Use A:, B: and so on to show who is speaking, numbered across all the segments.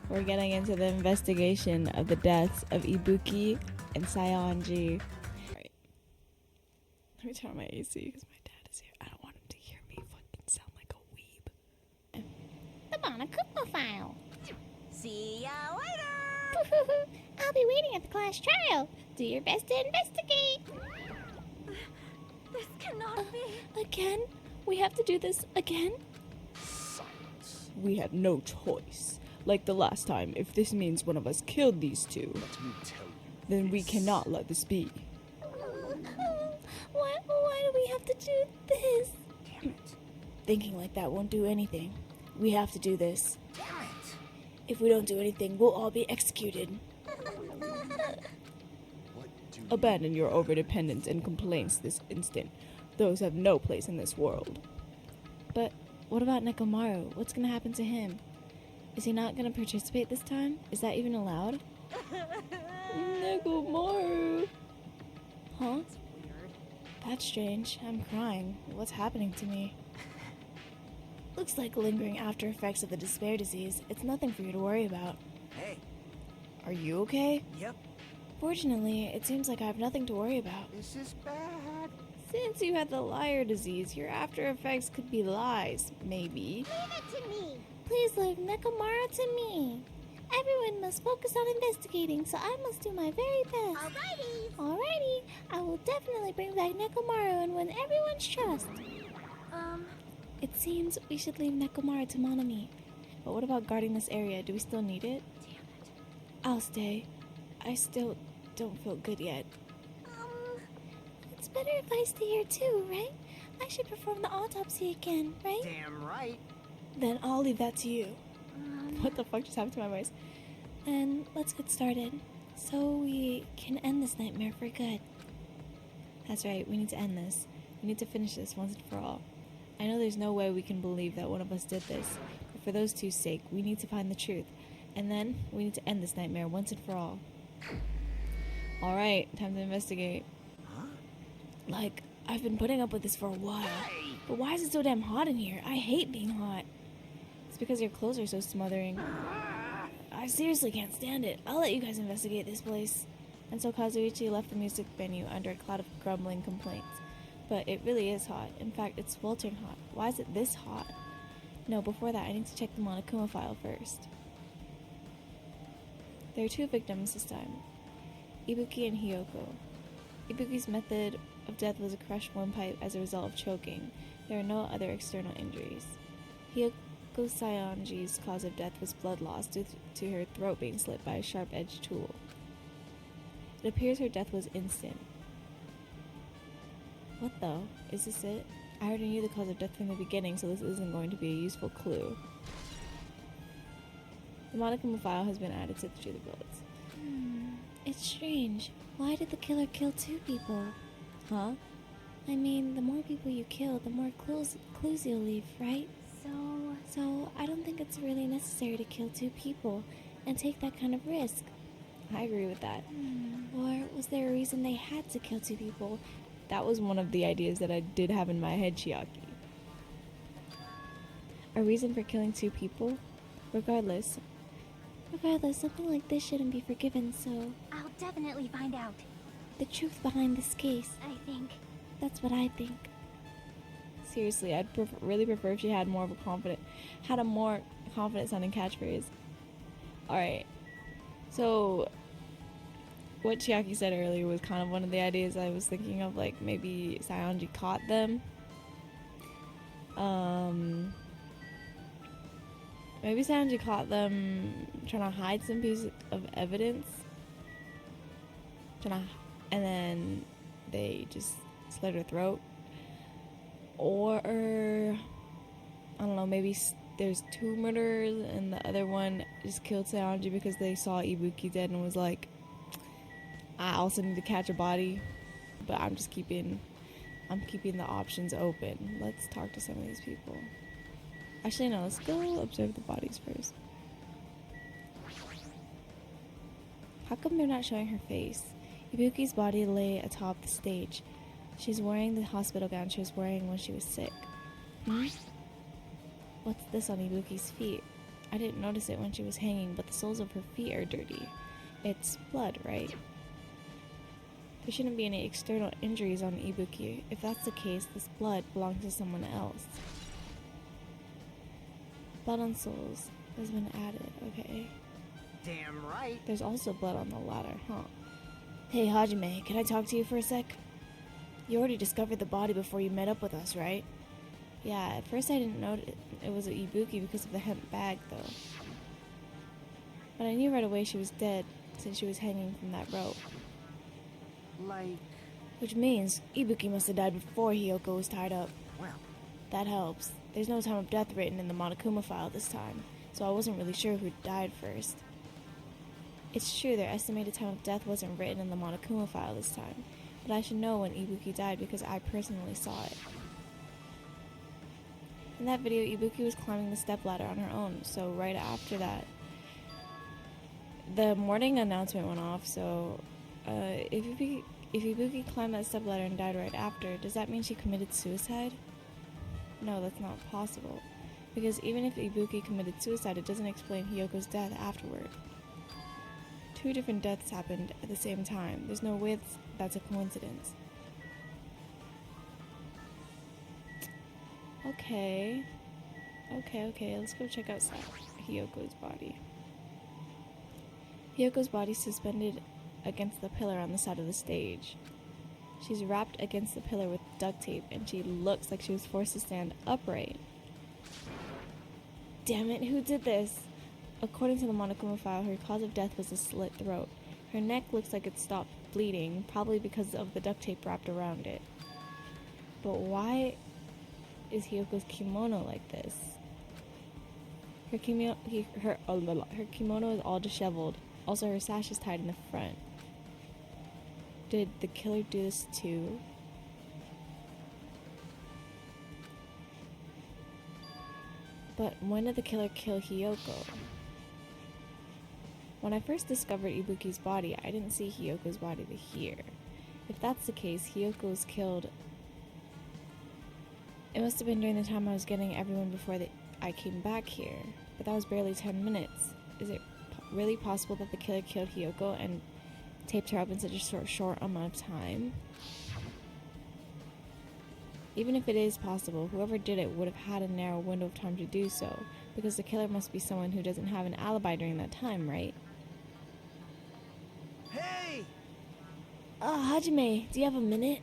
A: We're getting into the investigation of the deaths of Ibuki and Saionji. Alright. Let me turn on my AC because my dad is here. I don't want him to hear me fucking sound like a weeb.
B: The Monokuma file.
C: See ya later!
B: I'll be waiting at the class trial. Do your best to investigate.
C: This cannot be.
A: Again? We have to do this again?
D: Silence.
A: We had no choice. Like the last time, if this means one of us killed these two,
D: Let me tell you.
A: then we
D: this.
A: cannot let this be.
B: Why do we have to do this?
D: Damn it.
A: Thinking like that won't do anything. We have to do this.
D: Damn it.
A: If we don't do anything, we'll all be executed.
D: What do you
A: Abandon your overdependence and complaints this instant. Those have no place in this world. But what about Nekomaru? What's gonna happen to him? Is he not gonna participate this time? Is that even allowed? Nekomaru! Huh?
C: It's weird.
A: That's strange. I'm crying. What's happening to me? Looks like lingering after effects of the despair disease. It's nothing for you to worry about.
E: Hey,
A: Are you okay?
E: yep,
A: Fortunately, it seems like I have nothing to worry about.
E: this is bad.
A: Since you had the liar disease, your after effects could be lies, maybe.
B: Leave it to me. Please leave Nekomaru to me. Everyone must focus on investigating, so I must do my very best. Alrighty. I will definitely bring back Nekomaru and win everyone's trust. It seems we should leave Nekomaru to Monami. But what about guarding this area? Do we still need it?
C: Damn it.
A: I'll stay. I still don't feel good yet.
B: It's better if I stay here too, right? I should perform the autopsy again, right?
E: Damn right.
A: Then I'll leave that to you. What the fuck just happened to my voice? And let's get started. So we can end this nightmare for good. That's right, we need to end this. We need to finish this once and for all. I know there's no way we can believe that one of us did this, but for those two's sake, we need to find the truth. And then, we need to end this nightmare once and for all. Alright, time to investigate.
E: Huh?
A: Like, I've been putting up with this for a while. But why is it so damn hot in here? I hate being hot. It's because your clothes are so smothering. I seriously can't stand it. I'll let you guys investigate this place. And so Kazuichi left the music venue under a cloud of grumbling complaints. But it really is hot. In fact, it's sweltering hot. Why is it this hot? No, before that, I need to check the Monokuma file first. There are two victims this time. Ibuki and Hiyoko. Ibuki's method of death was a crushed windpipe as a result of choking. There are no other external injuries. Hiyoko Saionji's cause of death was blood loss due to her throat being slit by a sharp-edged tool. It appears her death was instant. What though? Is this it? I already knew the cause of death from the beginning, so this isn't going to be a useful clue. The Monokuma file has been added to the bullets. It's strange. Why did the killer kill two people? Huh? I mean, the more people you kill, the more clues you'll leave, right? So I don't think it's really necessary to kill two people and take that kind of risk. I agree with that. Or was there a reason they had to kill two people? That was one of the ideas that I did have in my head, Chiaki. A reason for killing two people? Regardless, something like this shouldn't be forgiven, so
B: I'll definitely find out.
A: the truth behind this case,
B: I think.
A: that's what I think. Seriously, I'd really prefer if she had a more confident sounding catchphrase. Alright, so what Chiaki said earlier was kind of one of the ideas I was thinking of, like maybe Saionji caught them. Maybe Saionji caught them trying to hide some piece of evidence. And then they just slit her throat. Or, I don't know, maybe there's two murderers and the other one just killed Saionji because they saw Ibuki dead and was like, I also need to catch a body, but I'm keeping the options open. Let's talk to some of these people. Actually, no, let's go observe the bodies first. How come they're not showing her face? Ibuki's body lay atop the stage. She's wearing the hospital gown she was wearing when she was sick. What's this on Ibuki's feet? I didn't notice it when she was hanging, but the soles of her feet are dirty. It's blood, right? There shouldn't be any external injuries on Ibuki. If that's the case, this blood belongs to someone else. Blood on soles has been added, okay.
E: Damn right.
A: There's also blood on the ladder, huh? Hey, Hajime, can I talk to you for a sec? You already discovered the body before you met up with us, right? Yeah, at first I didn't know it was a Ibuki because of the hemp bag, though. But I knew right away she was dead, since she was hanging from that rope.
E: Like,
A: Which means Ibuki must have died before Hiyoko was tied up.
E: well,
A: That helps. There's no time of death written in the Monokuma file this time, so I wasn't really sure who died first. It's true their estimated time of death wasn't written in the Monokuma file this time, but I should know when Ibuki died because I personally saw it. In that video, Ibuki was climbing the stepladder on her own, so right after that, the morning announcement went off, so if Ibuki climbed that stepladder and died right after, does that mean she committed suicide? No, that's not possible. Because even if Ibuki committed suicide, it doesn't explain Hiyoko's death afterward. 2 different deaths happened at the same time. There's no way that's a coincidence. Okay, let's go check out Hiyoko's body. Hiyoko's body is suspended against the pillar on the side of the stage. She's wrapped against the pillar with duct tape, and she looks like she was forced to stand upright. Damn it, who did this? According to the Monokuma file, her cause of death was a slit throat. Her neck looks like it stopped bleeding, probably because of the duct tape wrapped around it. But why is Hiyoko's kimono like this? Her kimono is all disheveled. Also, her sash is tied in the front. Did the killer do this too? But when did the killer kill Hiyoko? When I first discovered Ibuki's body, I didn't see Hiyoko's body to here. If that's the case, Hiyoko was killed. It must have been during the time I was getting everyone before I came back here. But that was barely 10 minutes. Is it really possible that the killer killed Hiyoko and taped her up in such a short amount of time? Even if it is possible, whoever did it would have had a narrow window of time to do so, because the killer must be someone who doesn't have an alibi during that time, right?
E: hey!
A: Hajime, do you have a minute?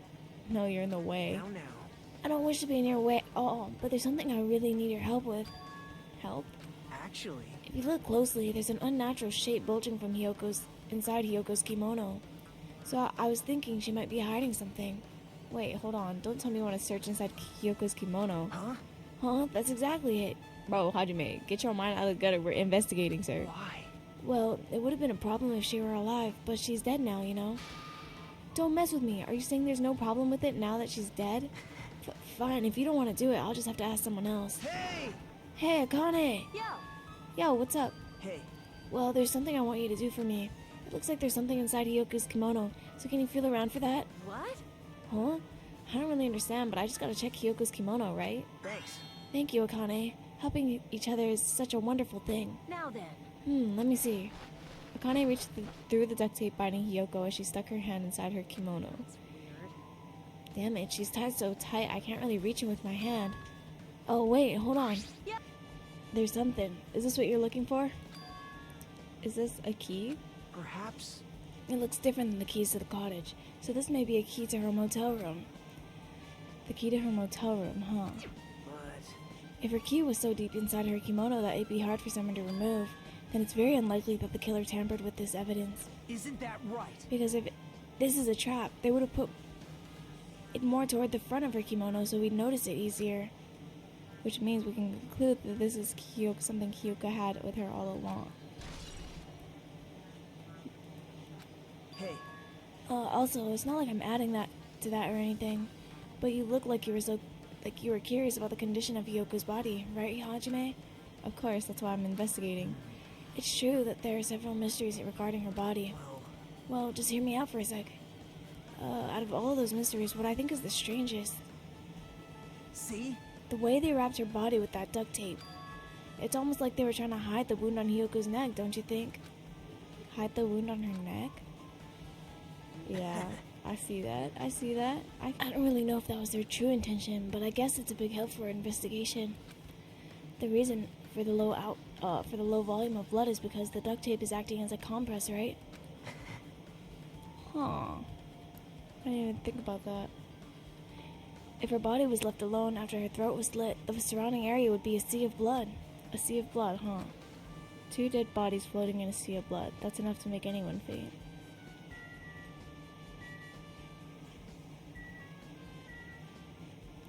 A: No, you're in the way.
E: Now.
A: I don't wish to be in your way at all, but there's something I really need your help with. Help?
E: Actually,
A: If you look closely, there's an unnatural shape bulging from inside Hiyoko's kimono. So I was thinking she might be hiding something. Wait, hold on. Don't tell me you want to search inside Hiyoko's kimono.
E: huh?
A: Huh? That's exactly it. Bro, Hajime, get your mind out of the gutter. We're investigating, sir.
E: Why?
A: Well, it would have been a problem if she were alive, but she's dead now, you know? Don't mess with me. Are you saying there's no problem with it now that she's dead? Fine, if you don't want to do it, I'll just have to ask someone else.
E: Hey!
A: Hey, Akane!
C: Yo!
A: Yo, what's up?
E: Hey,
A: Well, there's something I want you to do for me. It looks like there's something inside Hiyoko's kimono, so can you feel around for that?
C: What?
A: Huh? I don't really understand, but I just gotta check Hiyoko's kimono, right?
E: thanks.
A: Thank you, Akane. Helping each other is such a wonderful thing.
C: Now then.
A: Let me see. Akane reached through the duct tape binding Hiyoko as she stuck her hand inside her kimono. Damn it, she's tied so tight I can't really reach him with my hand. Oh, wait, hold on.
C: Yeah.
A: There's something. Is this what you're looking for? Is this a key?
E: Perhaps.
A: It looks different than the keys to the cottage, so this may be a key to her motel room. The key to her motel room, huh?
E: But
A: If her key was so deep inside her kimono that it'd be hard for someone to remove, then it's very unlikely that the killer tampered with this evidence.
E: isn't that right?
A: Because if this is a trap, they would have put it more toward the front of her kimono so we'd notice it easier. Which means we can conclude that this is something Hiyoko had with her all along.
E: Hey,
A: Also, it's not like I'm adding that to that or anything, but you look like you were curious about the condition of Hiyoko's body, right, Hajime? Of course, that's why I'm investigating. It's true that there are several mysteries regarding her body. Well, just hear me out for a sec. Out of all those mysteries, what I think is the strangest,
E: see?
A: the way they wrapped her body with that duct tape. It's almost like they were trying to hide the wound on Hyoko's neck, don't you think? Hide the wound on her neck? Yeah, I see that. I don't really know if that was their true intention, but I guess it's a big help for investigation. The reason for the low volume of blood is because the duct tape is acting as a compress, right? Huh. I didn't even think about that. If her body was left alone after her throat was slit, the surrounding area would be a sea of blood. A sea of blood, huh? 2 dead bodies floating in a sea of blood. That's enough to make anyone faint.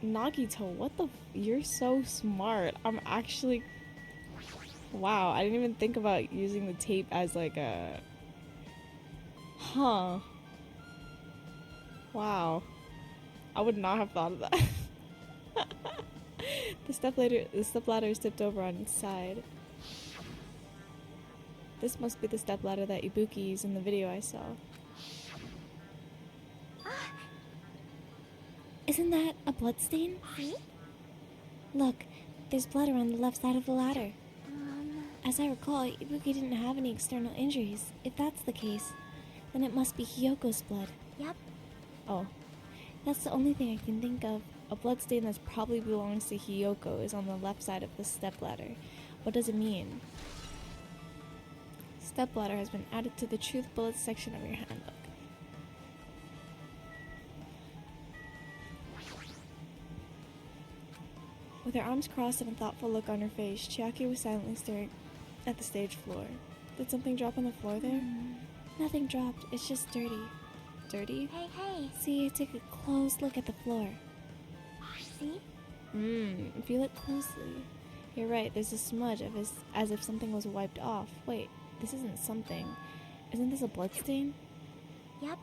A: Nagito, what the you're so smart. I'm actually... Wow, I didn't even think about using the tape as like a... Huh. Wow. I would not have thought of that. The stepladder is tipped over on its side. This must be the stepladder that Ibuki used in the video I saw.
B: Isn't that a bloodstain?
C: See?
B: Look, there's blood around the left side of the ladder. As I recall, Ibuki didn't have any external injuries. If that's the case, then it must be Hyoko's blood.
C: Yep.
A: Oh.
B: That's the only thing I can think of.
A: A bloodstain that probably belongs to Hyoko is on the left side of the stepladder. What does it mean? Stepladder has been added to the Truth Bullets section of your handbook. With her arms crossed and a thoughtful look on her face, Chiaki was silently staring at the stage floor. Did something drop on the floor there?
B: Nothing dropped, it's just dirty.
A: Dirty?
C: Hey.
B: See, I took a close look at the floor.
C: See?
A: Feel it closely. You're right, there's a smudge as if something was wiped off. Wait, this isn't something. Isn't this a bloodstain?
C: Yep.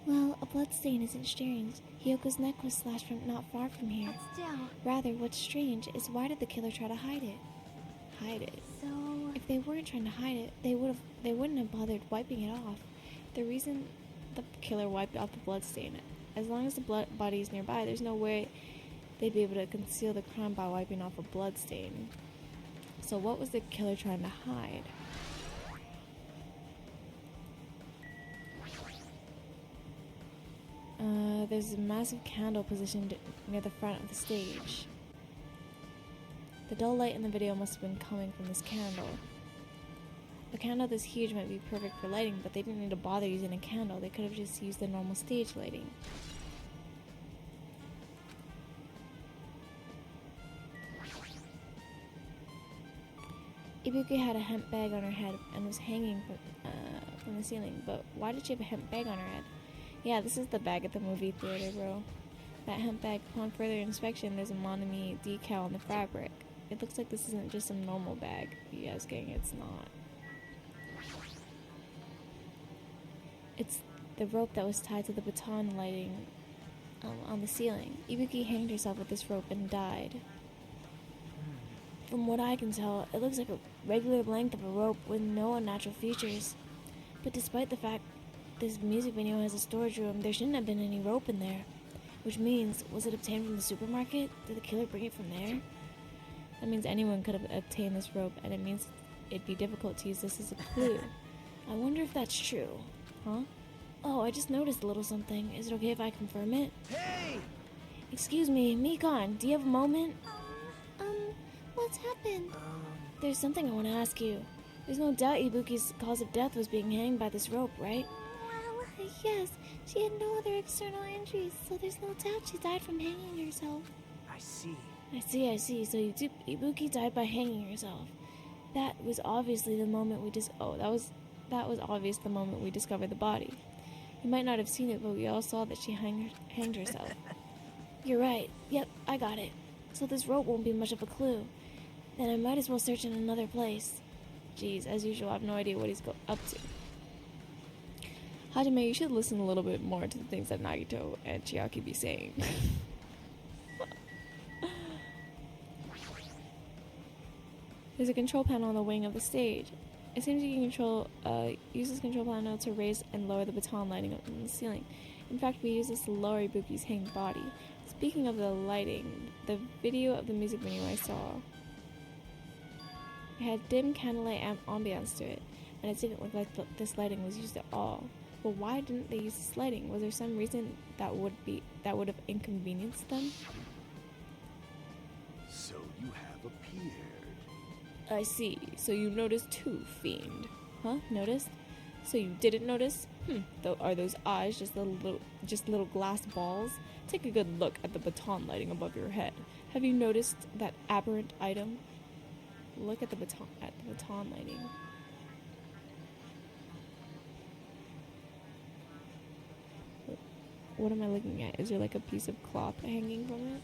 B: Well, a bloodstain isn't strange. Hyoko's neck was slashed from not far from here.
C: But still.
B: Rather, what's strange is why did the killer try to hide it?
A: Hide it.
C: So...
B: If they weren't trying to hide it, they wouldn't have bothered wiping it off.
A: The reason the killer wiped off the bloodstain, as long as the body is nearby, there's no way they'd be able to conceal the crime by wiping off a bloodstain. So what was the killer trying to hide? There's a massive candle positioned near the front of the stage. The dull light in the video must have been coming from this candle. A candle this huge might be perfect for lighting, but they didn't need to bother using a candle. They could have just used the normal stage lighting. Ibuki had a hemp bag on her head and was hanging from the ceiling, but why did she have a hemp bag on her head? Yeah, this is the bag at the movie theater, bro. That hemp bag, upon further inspection, there's a Monami decal on the fabric. It looks like this isn't just some normal bag. Yes, gang, it's not. It's the rope that was tied to the baton lighting on the ceiling. Ibuki hanged herself with this rope and died. From what I can tell, it looks like a regular length of a rope with no unnatural features. But despite the fact this music video has a storage room, there shouldn't have been any rope in there. Which means, was it obtained from the supermarket? Did the killer bring it from there? That means anyone could have obtained this rope, and it means it'd be difficult to use this as a clue. I wonder if that's true. Huh? Oh, I just noticed a little something. Is it okay if I confirm it?
E: Hey!
B: Excuse me, Mikon, do you have a moment? What's happened? There's something I want to ask you. There's no doubt Ibuki's cause of death was being hanged by this rope, right?
C: Well...
B: Yes, she had no other external injuries, so there's no doubt she died from hanging herself.
E: I see.
B: I see. So Ibuki died by hanging herself. That was obviously the moment we that was obvious the moment we discovered the body. You might not have seen it, but we all saw that she hanged herself. You're right. Yep, I got it. So this rope won't be much of a clue. Then I might as well search in another place.
A: Jeez, as usual, I have no idea what he's up to. Hajime, you should listen a little bit more to the things that Nagito and Chiaki be saying. There's a control panel on the wing of the stage. It seems you can use this control panel to raise and lower the baton lighting on the ceiling. In fact, we use this to lower Ibuki's hanged body. Speaking of the lighting, the video of the music video I saw It had dim candlelight ambiance to it, and it didn't look like this lighting was used at all. But why didn't they use this lighting? Was there some reason that would have inconvenienced them?
D: So you have appeared.
A: I see. So you noticed too, fiend. Huh? Noticed? So you didn't notice? Though, are those eyes just little glass balls? Take a good look at the baton lighting above your head. Have you noticed that aberrant item? Look at the baton lighting. What am I looking at? Is there like a piece of cloth hanging from it?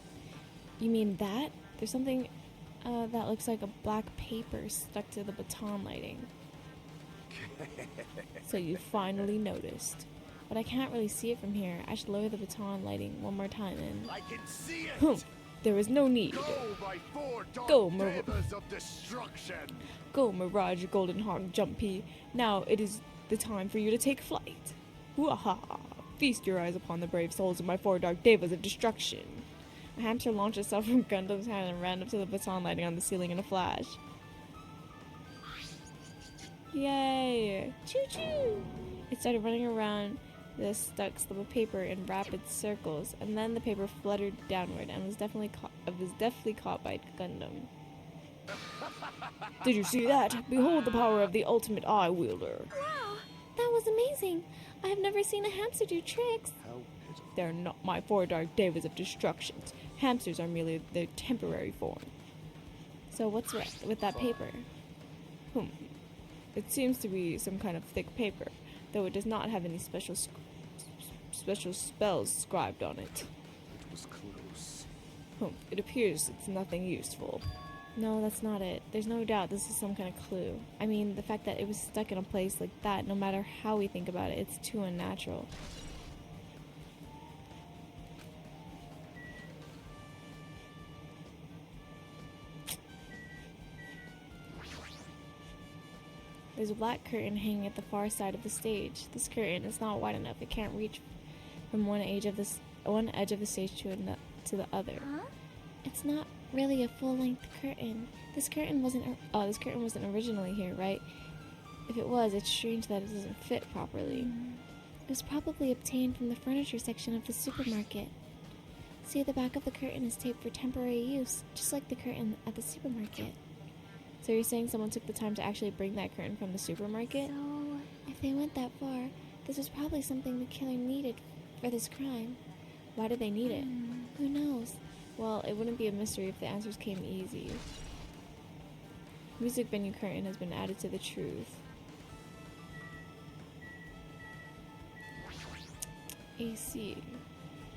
A: You mean that? There's something that looks like a black paper stuck to the baton lighting. So you finally noticed. But I can't really see it from here. I should lower the baton lighting one more time and...
D: I can see it!
A: There is no need.
D: Go, my four dark
A: Go,
D: devas of destruction!
A: Go, Mirage Golden Hawk Jumpy. Now it is the time for you to take flight. Wahaha! Feast your eyes upon the brave souls of my four dark devas of destruction. A hamster launched itself from Gundam's hand and ran up to the baton lighting on the ceiling in a flash. Yay! Choo-choo! It started running around the stuck slip of paper in rapid circles, and then the paper fluttered downward and was definitely caught by Gundam. Did you see that? Behold the power of the ultimate eye wielder.
B: Wow, that was amazing. I have never seen a hamster do tricks.
D: How pitiful.
A: They're not my four dark devas of destruction. Hamsters are merely their temporary form. So what's with that paper? It seems to be some kind of thick paper, though it does not have any special spells scribed on it.
D: It was close.
A: It appears it's nothing useful. No, that's not it. There's no doubt this is some kind of clue. I mean, the fact that it was stuck in a place like that, no matter how we think about it, it's too unnatural. There's a black curtain hanging at the far side of the stage. This curtain is not wide enough. It can't reach from one edge of the stage to the other.
B: Huh?
A: It's not really a full-length curtain. This curtain wasn't originally here, right? If it was, it's strange that it doesn't fit properly. It was probably obtained from the furniture section of the supermarket. See, the back of the curtain is taped for temporary use, just like the curtain at the supermarket. So you're saying someone took the time to actually bring that curtain from the supermarket?
B: So,
A: If they went that far, this was probably something the killer needed for this crime. Why did they need it? Who knows? Well, it wouldn't be a mystery if the answers came easy. Music venue curtain has been added to the truth. AC.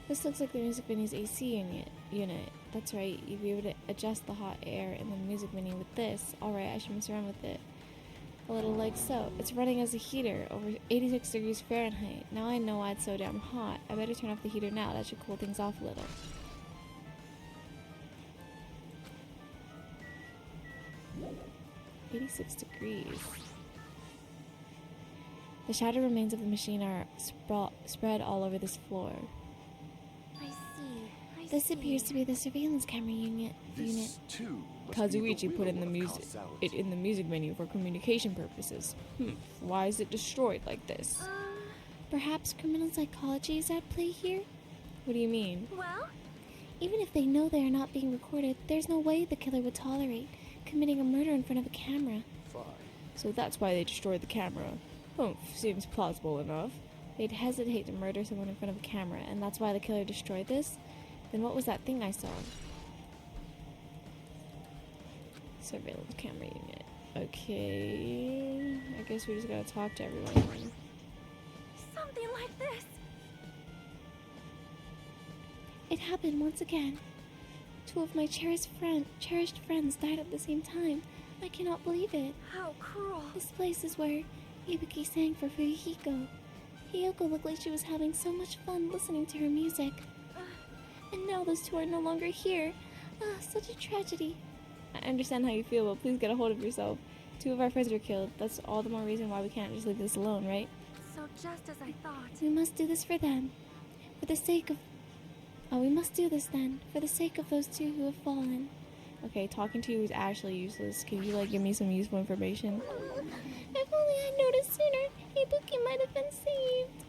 A: This looks like the music venue's AC unit. That's right, you'd be able to adjust the hot air in the music venue with this. Alright, I should mess around with it. A little like so. It's running as a heater, over 86 degrees Fahrenheit. Now I know why it's so damn hot. I better turn off the heater now, that should cool things off a little. $86 degrees. The shattered remains of the machine are spread all over this floor.
C: I see.
B: this appears to be the surveillance camera unit.
D: This too must be
A: Kazuichi
D: the
A: put in
D: will
A: the
D: of
A: music
D: causality.
A: in the music menu for communication purposes. Why is it destroyed like this?
B: Perhaps criminal psychology is at play here?
A: What do you mean?
C: Well,
B: Even if they know they are not being recorded, there's no way the killer would tolerate committing a murder in front of a camera.
D: Fine.
A: So that's why they destroyed the camera. Seems plausible enough. They'd hesitate to murder someone in front of a camera, and that's why the killer destroyed this? Then what was that thing I saw? Surveillance camera unit. Okay. I guess we just gotta talk to everyone then.
C: something like this.
B: It happened once again. Two of my cherished friends died at the same time. I cannot believe it.
C: How cruel.
B: This place is where Ibuki sang for Fuyuhiko. Hiyoko looked like she was having so much fun listening to her music. And now those two are no longer here. Such a tragedy.
A: I understand how you feel, but please get a hold of yourself. Two of our friends were killed. That's all the more reason why we can't just leave this alone, right?
C: So just as I thought.
B: We must do this for them. For the sake of... we must do this then, for the sake of those two who have fallen.
A: Okay, talking to you is actually useless. Can you, like, give me some useful information?
B: If only I noticed sooner, Ibuki might have been saved.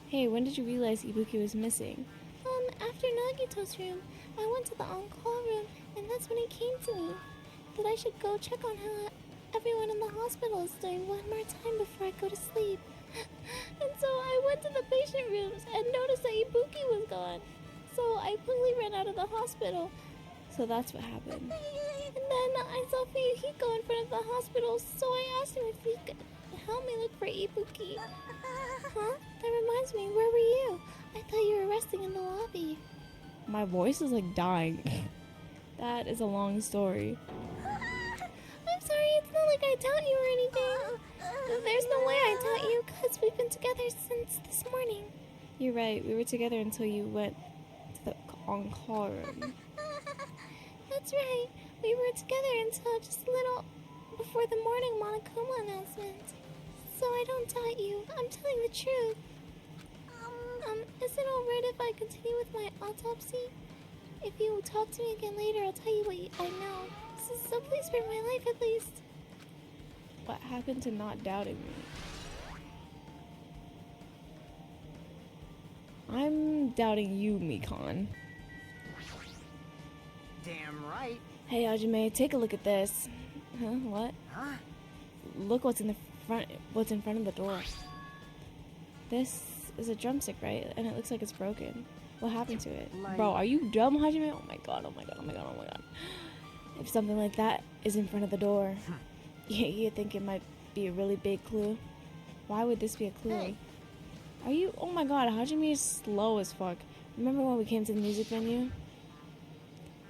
A: Hey, when did you realize Ibuki was missing?
B: After Nagito's room, I went to the on-call room, and that's when he came to me. That I should go check on how everyone in the hospital is doing one more time before I go to sleep. And so I went to the patient rooms and noticed that Ibuki was gone. So I quickly ran out of the hospital.
A: So that's what happened.
B: And then I saw Fuyuhiko in front of the hospital, so I asked him if he could help me look for Ibuki. Huh? That reminds me, where were you? I thought you were resting in the lobby.
A: My voice is like dying. That is a long story.
B: I'm sorry, it's not like I doubt you or anything. There's no way I doubt you, because we've been together since this morning.
A: You're right, we were together until you went to the on-call room.
B: That's right. We were together until just a little before the morning Monokuma announcement. So I don't doubt you. I'm telling the truth. Is it alright if I continue with my autopsy? If you talk to me again later, I'll tell you what I know. So please spare my life at least.
A: What happened to not doubting me? I'm doubting you, Mikan.
E: Damn right.
A: Hey, Hajime, take a look at this. Huh? What?
E: Huh?
A: Look what's in front of the door. This is a drumstick, right? And it looks like it's broken. What happened to it?
E: Like-
A: Bro, are you dumb, Hajime? Oh my god, oh my god, oh my god, oh my god. If something like that is in front of the door, you think it might be a really big clue? Why would this be a clue? Are you... Oh my god, Hajime is slow as fuck. Remember when we came to the music venue?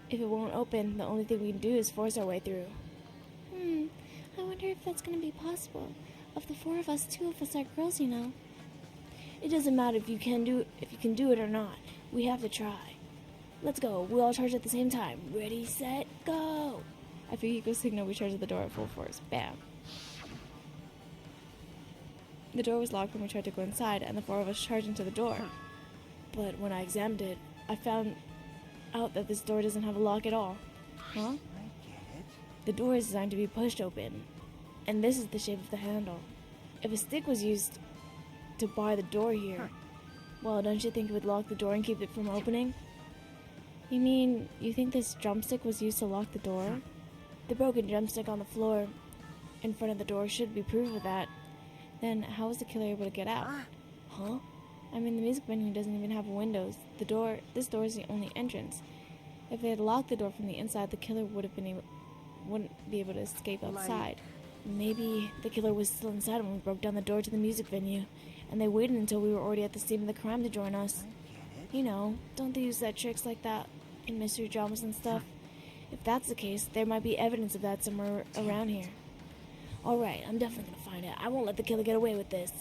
A: If it won't open, the only thing we can do is force our way through.
B: I wonder if that's gonna be possible. Of the four of us, two of us are girls, you know.
A: It doesn't matter if you can do it or not. We have to try. Let's go. We all charge at the same time. Ready, set, go. After Hiko's signal, we charged at the door at full force. Bam. The door was locked when we tried to go inside, and the four of us charged into the door. But when I examined it, I found out that this door doesn't have a lock at all. Huh?
E: I get it.
A: The door is designed to be pushed open, and this is the shape of the handle. If a stick was used to bar the door here, well, don't you think it would lock the door and keep it from opening? You mean, you think this drumstick was used to lock the door? The broken drumstick on the floor in front of the door should be proof of that. Then how was the killer able to get out? Huh? I mean, the music venue doesn't even have windows. This door is the only entrance. If they had locked the door from the inside, the killer wouldn't be able to escape outside. Maybe the killer was still inside when we broke down the door to the music venue, and they waited until we were already at the scene of the crime to join us. You know, don't they use that tricks like that in mystery dramas and stuff? If that's the case, there might be evidence of that somewhere around here. Alright, I'm definitely gonna find it. I won't let the killer get away with this.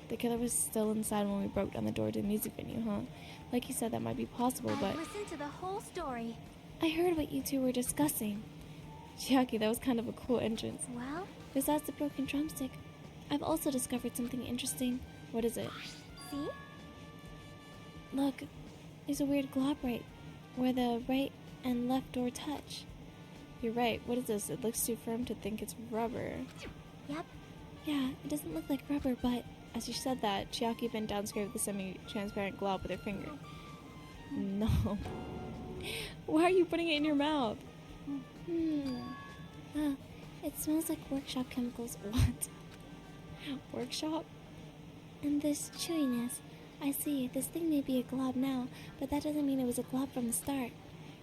A: The killer was still inside when we broke down the door to the music venue, huh? Like you said, that might be possible, but...
C: Listen to the whole story.
A: I heard what you two were discussing. Chiaki, that was kind of a cool entrance.
C: Well,
A: Besides the broken drumstick, I've also discovered something interesting. What is it?
C: see?
A: Look, there's a weird glob right where the right and left door touch. You're right. What is this? It looks too firm to think it's rubber.
C: Yep.
A: Yeah, it doesn't look like rubber, but as you said that, Chiaki bent down, scraped the semi-transparent glob with her finger. No. Why are you putting it in your mouth?
B: It smells like workshop chemicals. What?
A: Workshop?
B: And this chewiness. I see, this thing may be a glob now, but that doesn't mean it was a glob from the start.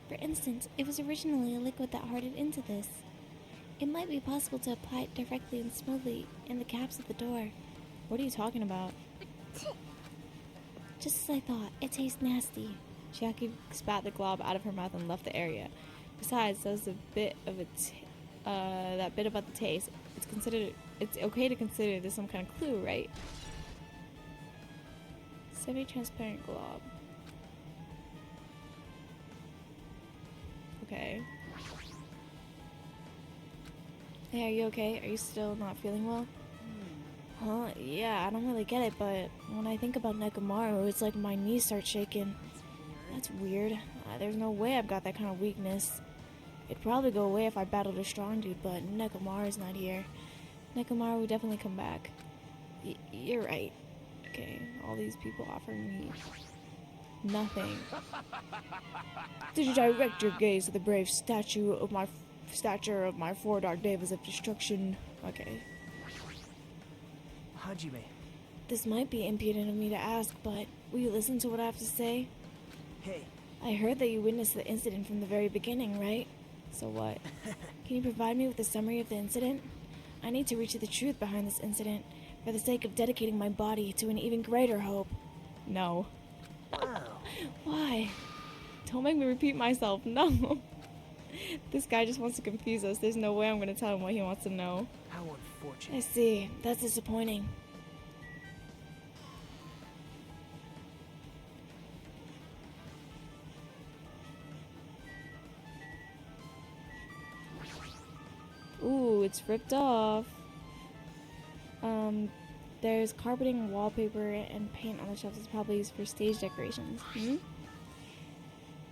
B: For instance, it was originally a liquid that hardened into this. It might be possible to apply it directly and smoothly in the caps of the door.
A: What are you talking about?
B: Just as I thought, it tastes nasty.
A: Chiaki spat the glob out of her mouth and left the area. Besides, that was a bit of that bit about the taste. It's okay to consider this some kind of clue, right? Semi-transparent glob. Okay. Hey, are you okay? Are you still not feeling well? Huh? Yeah, I don't really get it, but when I think about Nekomaru, it's like my knees start shaking. That's weird. There's no way I've got that kind of weakness. It'd probably go away if I battled a strong dude, but Nekomaru's not here. Nekomaru would definitely come back. You're right. Okay, all these people offering me nothing. Did you direct your gaze to the brave stature of my four dark devas of destruction? Okay.
E: Hajime.
A: This might be impudent of me to ask, but will you listen to what I have to say?
E: Hey.
A: I heard that you witnessed the incident from the very beginning, right? So what? Can you provide me with a summary of the incident? I need to reach the truth behind this incident, for the sake of dedicating my body to an even greater hope. No.
E: Wow.
A: Why? Don't make me repeat myself. No. This guy just wants to confuse us. There's no way I'm going to tell him what he wants to know.
E: How unfortunate.
A: I see. That's disappointing. Ooh, it's ripped off. There's carpeting, wallpaper, and paint on the shelves. It's probably used for stage decorations.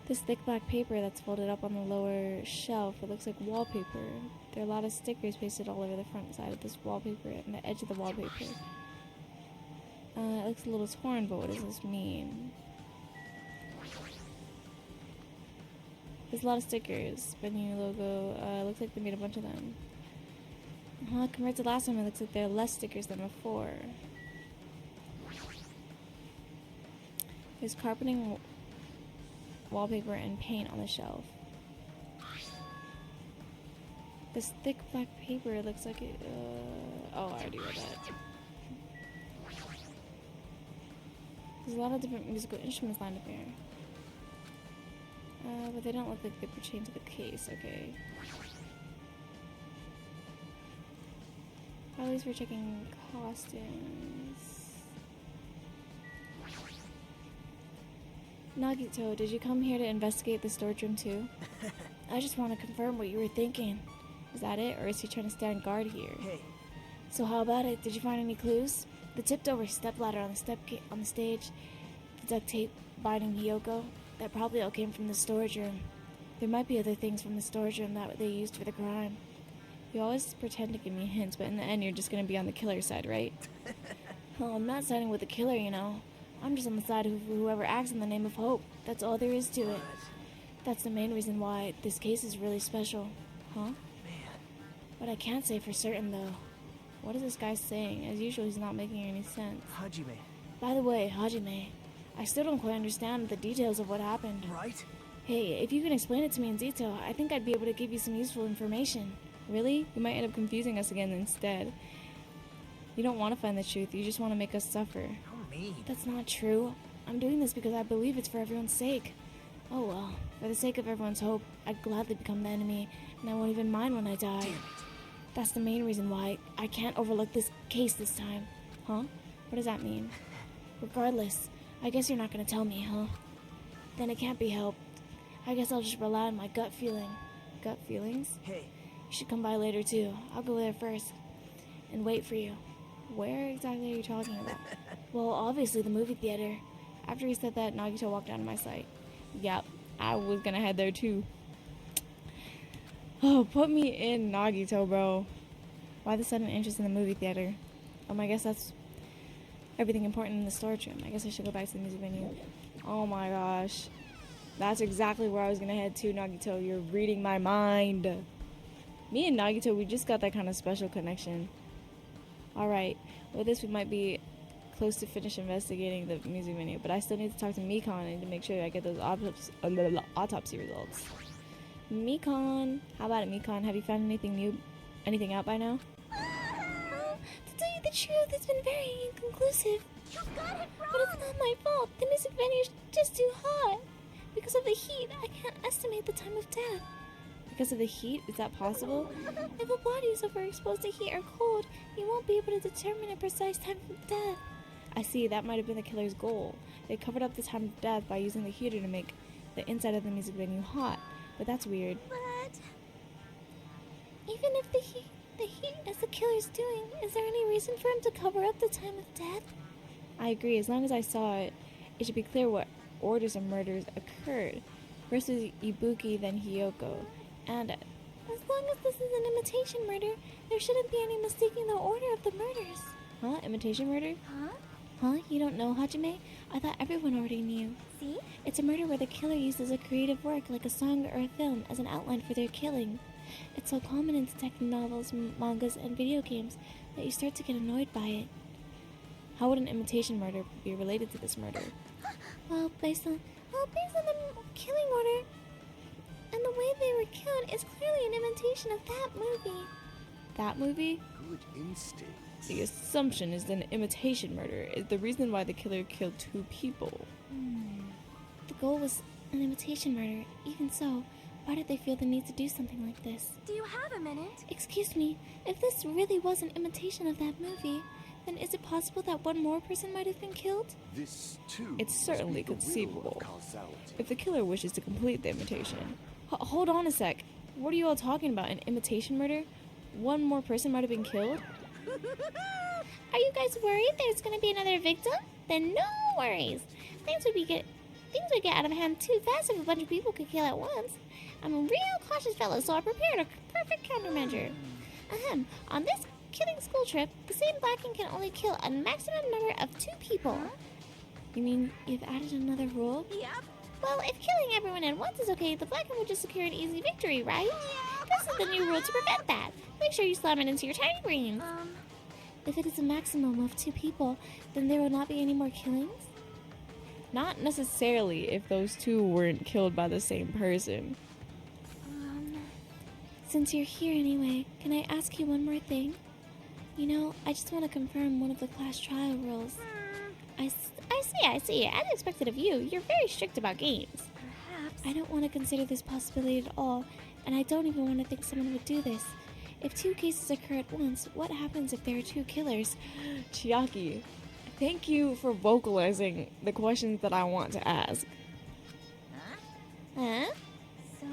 A: This thick black paper that's folded up on the lower shelf, it looks like wallpaper. There are a lot of stickers pasted all over the front side of this wallpaper and the edge of the wallpaper. It looks a little torn, but what does this mean? There's a lot of stickers. Venue logo. Looks like they made a bunch of them. Compared to last time, it looks like there are less stickers than before. There's carpeting, wallpaper, and paint on the shelf. This thick black paper, it looks like it. Oh, I already read that. There's a lot of different musical instruments lined up here. But they don't look like they pertain to the case, okay. At least we're checking costumes. Nagito, did you come here to investigate the storage room too? I just want to confirm what you were thinking. Is that it, or is he trying to stand guard here?
E: Hey.
A: So how about it? Did you find any clues? The tipped-over stepladder on the stage, the duct tape binding Hiyoko, that probably all came from the storage room. There might be other things from the storage room that they used for the crime. You always pretend to give me hints, but in the end you're just going to be on the killer's side, right? Well, I'm not siding with the killer, you know. I'm just on the side of whoever acts in the name of hope. That's all there is to it. That's the main reason why this case is really special. Huh?
E: Man.
A: But I can't say for certain, though. What is this guy saying? As usual, he's not making any sense.
E: Hajime.
A: By the way, Hajime, I still don't quite understand the details of what happened.
E: Right?
A: Hey, if you can explain it to me in detail, I think I'd be able to give you some useful information. Really? You might end up confusing us again instead. You don't want to find the truth, you just want to make us suffer.
E: How mean.
A: That's not true. I'm doing this because I believe it's for everyone's sake. Oh well, for the sake of everyone's hope, I'd gladly become the enemy, and I won't even mind when I die.
E: Damn it.
A: That's the main reason why I can't overlook this case this time. Huh? What does that mean? Regardless, I guess you're not gonna tell me, huh? Then it can't be helped. I guess I'll just rely on my gut feeling. Gut feelings?
E: Hey.
A: You should come by later too. I'll go there first. And wait for you. Where exactly are you talking about? Well, obviously the movie theater. After he said that, Nagito walked out of my sight. Yep, I was gonna head there too. Oh, put me in, Nagito, bro. Why the sudden interest in the movie theater? I guess that's everything important in the storage room. I guess I should go back to the music venue. Oh my gosh. That's exactly where I was gonna head to, Nagito. You're reading my mind. Me and Nagito, we just got that kind of special connection. Alright, with this we might be close to finish investigating the music venue, but I still need to talk to Mikon and to make sure I get those autopsy results. Mikon, how about it, Mikon? Have you found anything out by now?
B: To tell you the truth, it's been very inconclusive.
C: You got it wrong!
B: But it's not my fault. The music venue is just too hot. Because of the heat, I can't estimate the time of death.
A: Because of the heat? Is that possible?
B: If a body is overexposed to heat or cold, you won't be able to determine a precise time of death.
A: I see, that might have been the killer's goal. They covered up the time of death by using the heater to make the inside of the music venue hot. But that's weird.
B: But even if the heat is the killer's doing, is there any reason for him to cover up the time of death?
A: I agree. As long as I saw it, it should be clear what orders of murders occurred. First was Ibuki, then Hiyoko. And
B: As long as this is an imitation murder, there shouldn't be any mistaking the order of the murders.
A: huh? Imitation murder?
C: Huh?
A: Huh? You don't know, Hajime? I thought everyone already knew.
C: See?
A: It's a murder where the killer uses a creative work like a song or a film as an outline for their killing. It's so common in detective novels, mangas, and video games that you start to get annoyed by it. How would an imitation murder be related to this murder?
B: Well, based on the killing order and the way they were killed is clearly an imitation of that movie.
A: That movie?
D: Good instincts.
A: The assumption is that an imitation murder is the reason why the killer killed 2 people.
B: The goal was an imitation murder. Even so, why did they feel the need to do something like this?
C: Do you have a minute?
B: Excuse me, if this really was an imitation of that movie, then is it possible that one more person might have been killed?
D: This too.
A: It's
D: must
A: certainly
D: be the will of
A: conceivable.
D: causality.
A: If the killer wishes to complete the imitation. Hold on a sec. What are you all talking about? An imitation murder? One more person might have been killed?
B: Are you guys worried there's gonna be another victim? Then no worries. Things would get out of hand too fast if a bunch of people could kill at once. I'm a real cautious fellow, so I prepared a perfect countermeasure. On this killing school trip, the same Blacking can only kill a maximum number of 2 people.
A: You mean you've added another rule?
C: Yep.
B: Well, if killing everyone at once is okay, the Blacking would just secure an easy victory, right? This is the new rule to prevent that. Make sure you slam it into your tiny brains. If it is a maximum of 2 people, then there will not be any more killings?
A: Not necessarily if those 2 weren't killed by the same person.
B: Since you're here anyway, can I ask you one more thing? You know, I just want to confirm one of the class trial rules. I see. As expected of you, you're very strict about games.
C: Perhaps.
B: I don't want to consider this possibility at all, and I don't even want to think someone would do this. If 2 cases occur at once, what happens if there are 2 killers?
A: Chiaki, thank you for vocalizing the questions that I want to ask.
B: Huh?
C: So,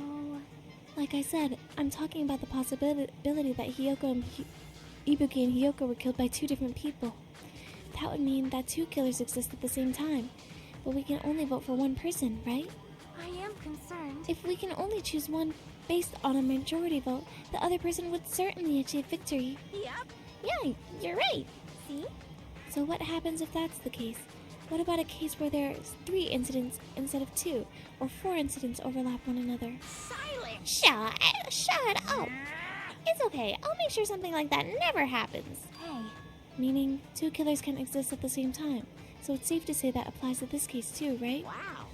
B: Like I said, I'm talking about the possibility that Ibuki and Hiyoko were killed by 2 different people. That would mean that 2 killers exist at the same time. But we can only vote for one person, right?
C: I am concerned.
B: If we can only choose one based on a majority vote, the other person would certainly achieve victory.
C: Yep.
B: Yeah, you're right.
C: See?
B: So what happens if that's the case? What about a case where there's 3 incidents instead of 2, or 4 incidents overlap one another?
C: Silence.
B: Shut up! It's okay, I'll make sure something like that never happens.
C: Hey.
B: Meaning, 2 killers can exist at the same time. So it's safe to say that applies to this case too, right?
C: Wow.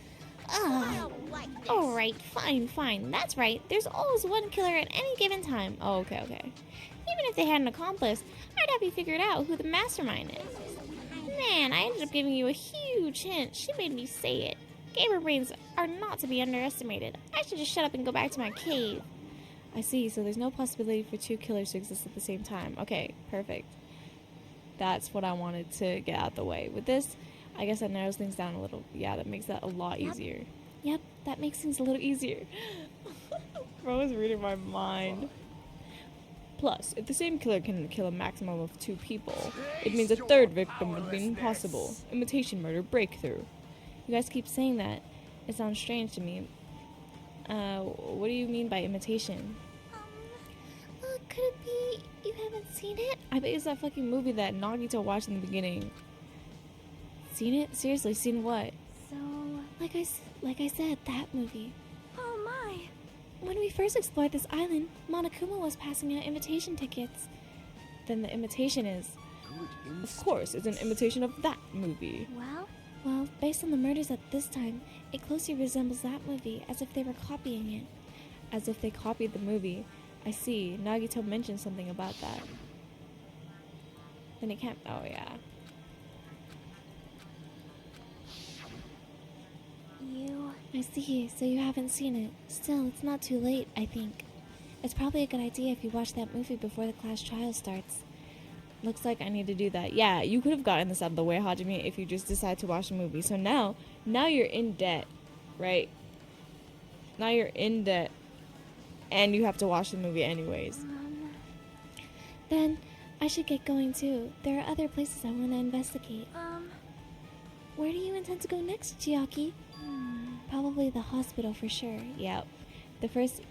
B: Ugh.
C: Like this.
B: Alright, fine. That's right. There's always one killer at any given time.
A: Oh, okay.
B: Even if they had an accomplice, I'd have you figured out who the mastermind is. Man, I ended up giving you a huge hint. She made me say it. Gamer brains are not to be underestimated. I should just shut up and go back to my cave.
A: I see, so there's no possibility for 2 killers to exist at the same time. Okay, perfect. That's what I wanted to get out the way. With this, I guess that narrows things down a little. Yeah, that makes that a lot easier.
B: Yep, that makes things a little easier.
A: Bro is reading my mind. Plus, if the same killer can kill a maximum of 2 people, it means a 3rd victim would be impossible. Imitation murder breakthrough. You guys keep saying that. It sounds strange to me. What do you mean by imitation?
B: Could it be you haven't seen it?
A: I bet it's that fucking movie that Nagito watched in the beginning. Seen it? Seriously, seen what?
C: So,
B: Like I said, that movie.
C: oh my.
B: When we first explored this island, Monokuma was passing out invitation tickets.
A: Then the imitation is...
D: Good
A: Of course, it's an imitation of that movie.
B: Well, based on the murders at this time, it closely resembles that movie, as if they were copying it.
A: As if they copied the movie. I see. Nagito mentioned something about that. Then it can't... Oh, yeah.
B: I see, so you haven't seen it. Still, it's not too late, I think. It's probably a good idea if you watch that movie before the class trial starts.
A: Looks like I need to do that. Yeah, you could have gotten this out of the way, Hajime, if you just decide to watch the movie. So now you're in debt, right? Now you're in debt, and you have to watch the movie anyways.
B: Then, I should get going too. There are other places I want to investigate. Where do you intend to go next, Chiaki? Probably the hospital for sure.
A: Yep. The first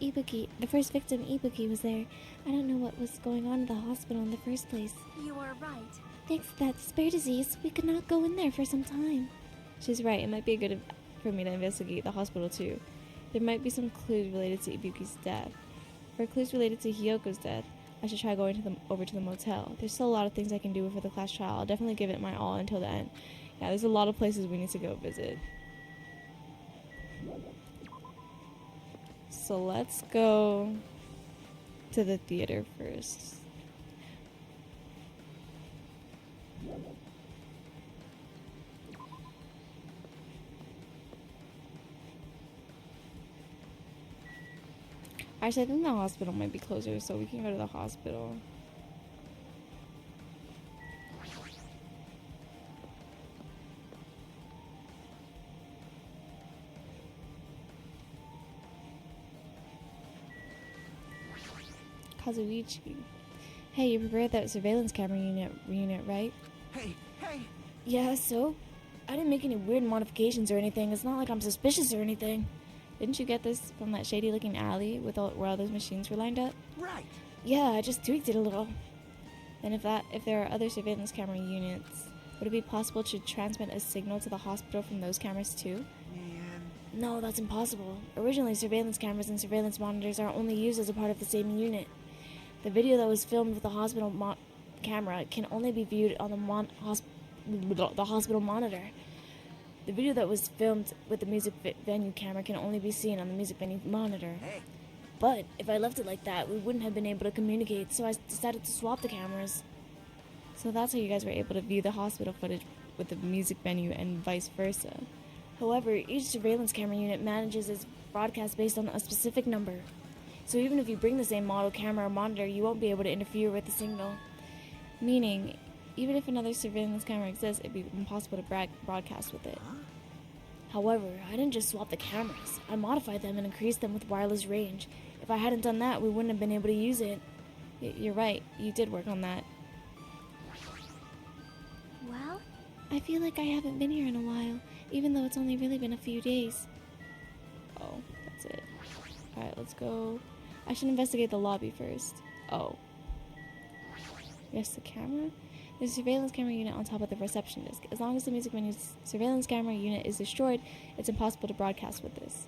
A: victim, Ibuki, was there. I don't know what was going on in the hospital in the first place.
C: You are right.
A: Thanks to that spare disease, we could not go in there for some time. She's right. It might be good for me to investigate the hospital too. There might be some clues related to Ibuki's death. For clues related to Hyoko's death, I should try going over to the motel. There's still a lot of things I can do before the class trial. I'll definitely give it my all until the end. Yeah, there's a lot of places we need to go visit. So let's go to the theater first. Actually, I think the hospital might be closer, so we can go to the hospital. Kazuichi. Hey, you prepared that surveillance camera unit, right?
E: Hey, hey!
A: Yeah, so? I didn't make any weird modifications or anything. It's not like I'm suspicious or anything. Didn't you get this from that shady-looking alley where all those machines were lined up?
E: Right!
A: Yeah, I just tweaked it a little. Then if there are other surveillance camera units, would it be possible to transmit a signal to the hospital from those cameras too?
E: Man.
A: No, that's impossible. Originally, surveillance cameras and surveillance monitors are only used as a part of the same unit. The video that was filmed with the hospital camera can only be viewed on the hospital monitor. The video that was filmed with the music venue camera can only be seen on the music venue monitor.
E: Hey!
A: But if I left it like that, we wouldn't have been able to communicate, so I decided to swap the cameras. So that's how you guys were able to view the hospital footage with the music venue and vice versa. However, each surveillance camera unit manages its broadcast based on a specific number. So even if you bring the same model camera or monitor, you won't be able to interfere with the signal. Meaning, even if another surveillance camera exists, it'd be impossible to broadcast with it.
E: Huh?
A: However, I didn't just swap the cameras. I modified them and increased them with wireless range. If I hadn't done that, we wouldn't have been able to use it. You're right, you did work on that.
C: Well,
A: I feel like I haven't been here in a while, even though it's only really been a few days. Oh, that's it. Alright, let's go. I should investigate the lobby first. Oh. Yes, the camera? There's a surveillance camera unit on top of the reception desk. As long as the music venue's surveillance camera unit is destroyed, it's impossible to broadcast with this.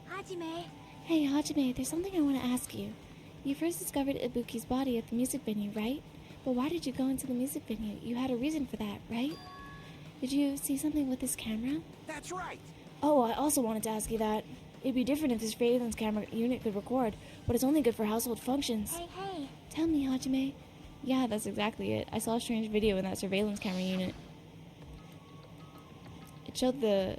C: Hajime.
A: Hey, Hajime, there's something I want to ask you. You first discovered Ibuki's body at the music venue, right? But why did you go into the music venue? You had a reason for that, right? Did you see something with this camera?
E: That's right!
A: Oh, I also wanted to ask you that. It'd be different if this surveillance camera unit could record, but it's only good for household functions.
C: Hey.
A: Tell me, Hajime. Yeah, that's exactly it. I saw a strange video in that surveillance camera unit. It showed the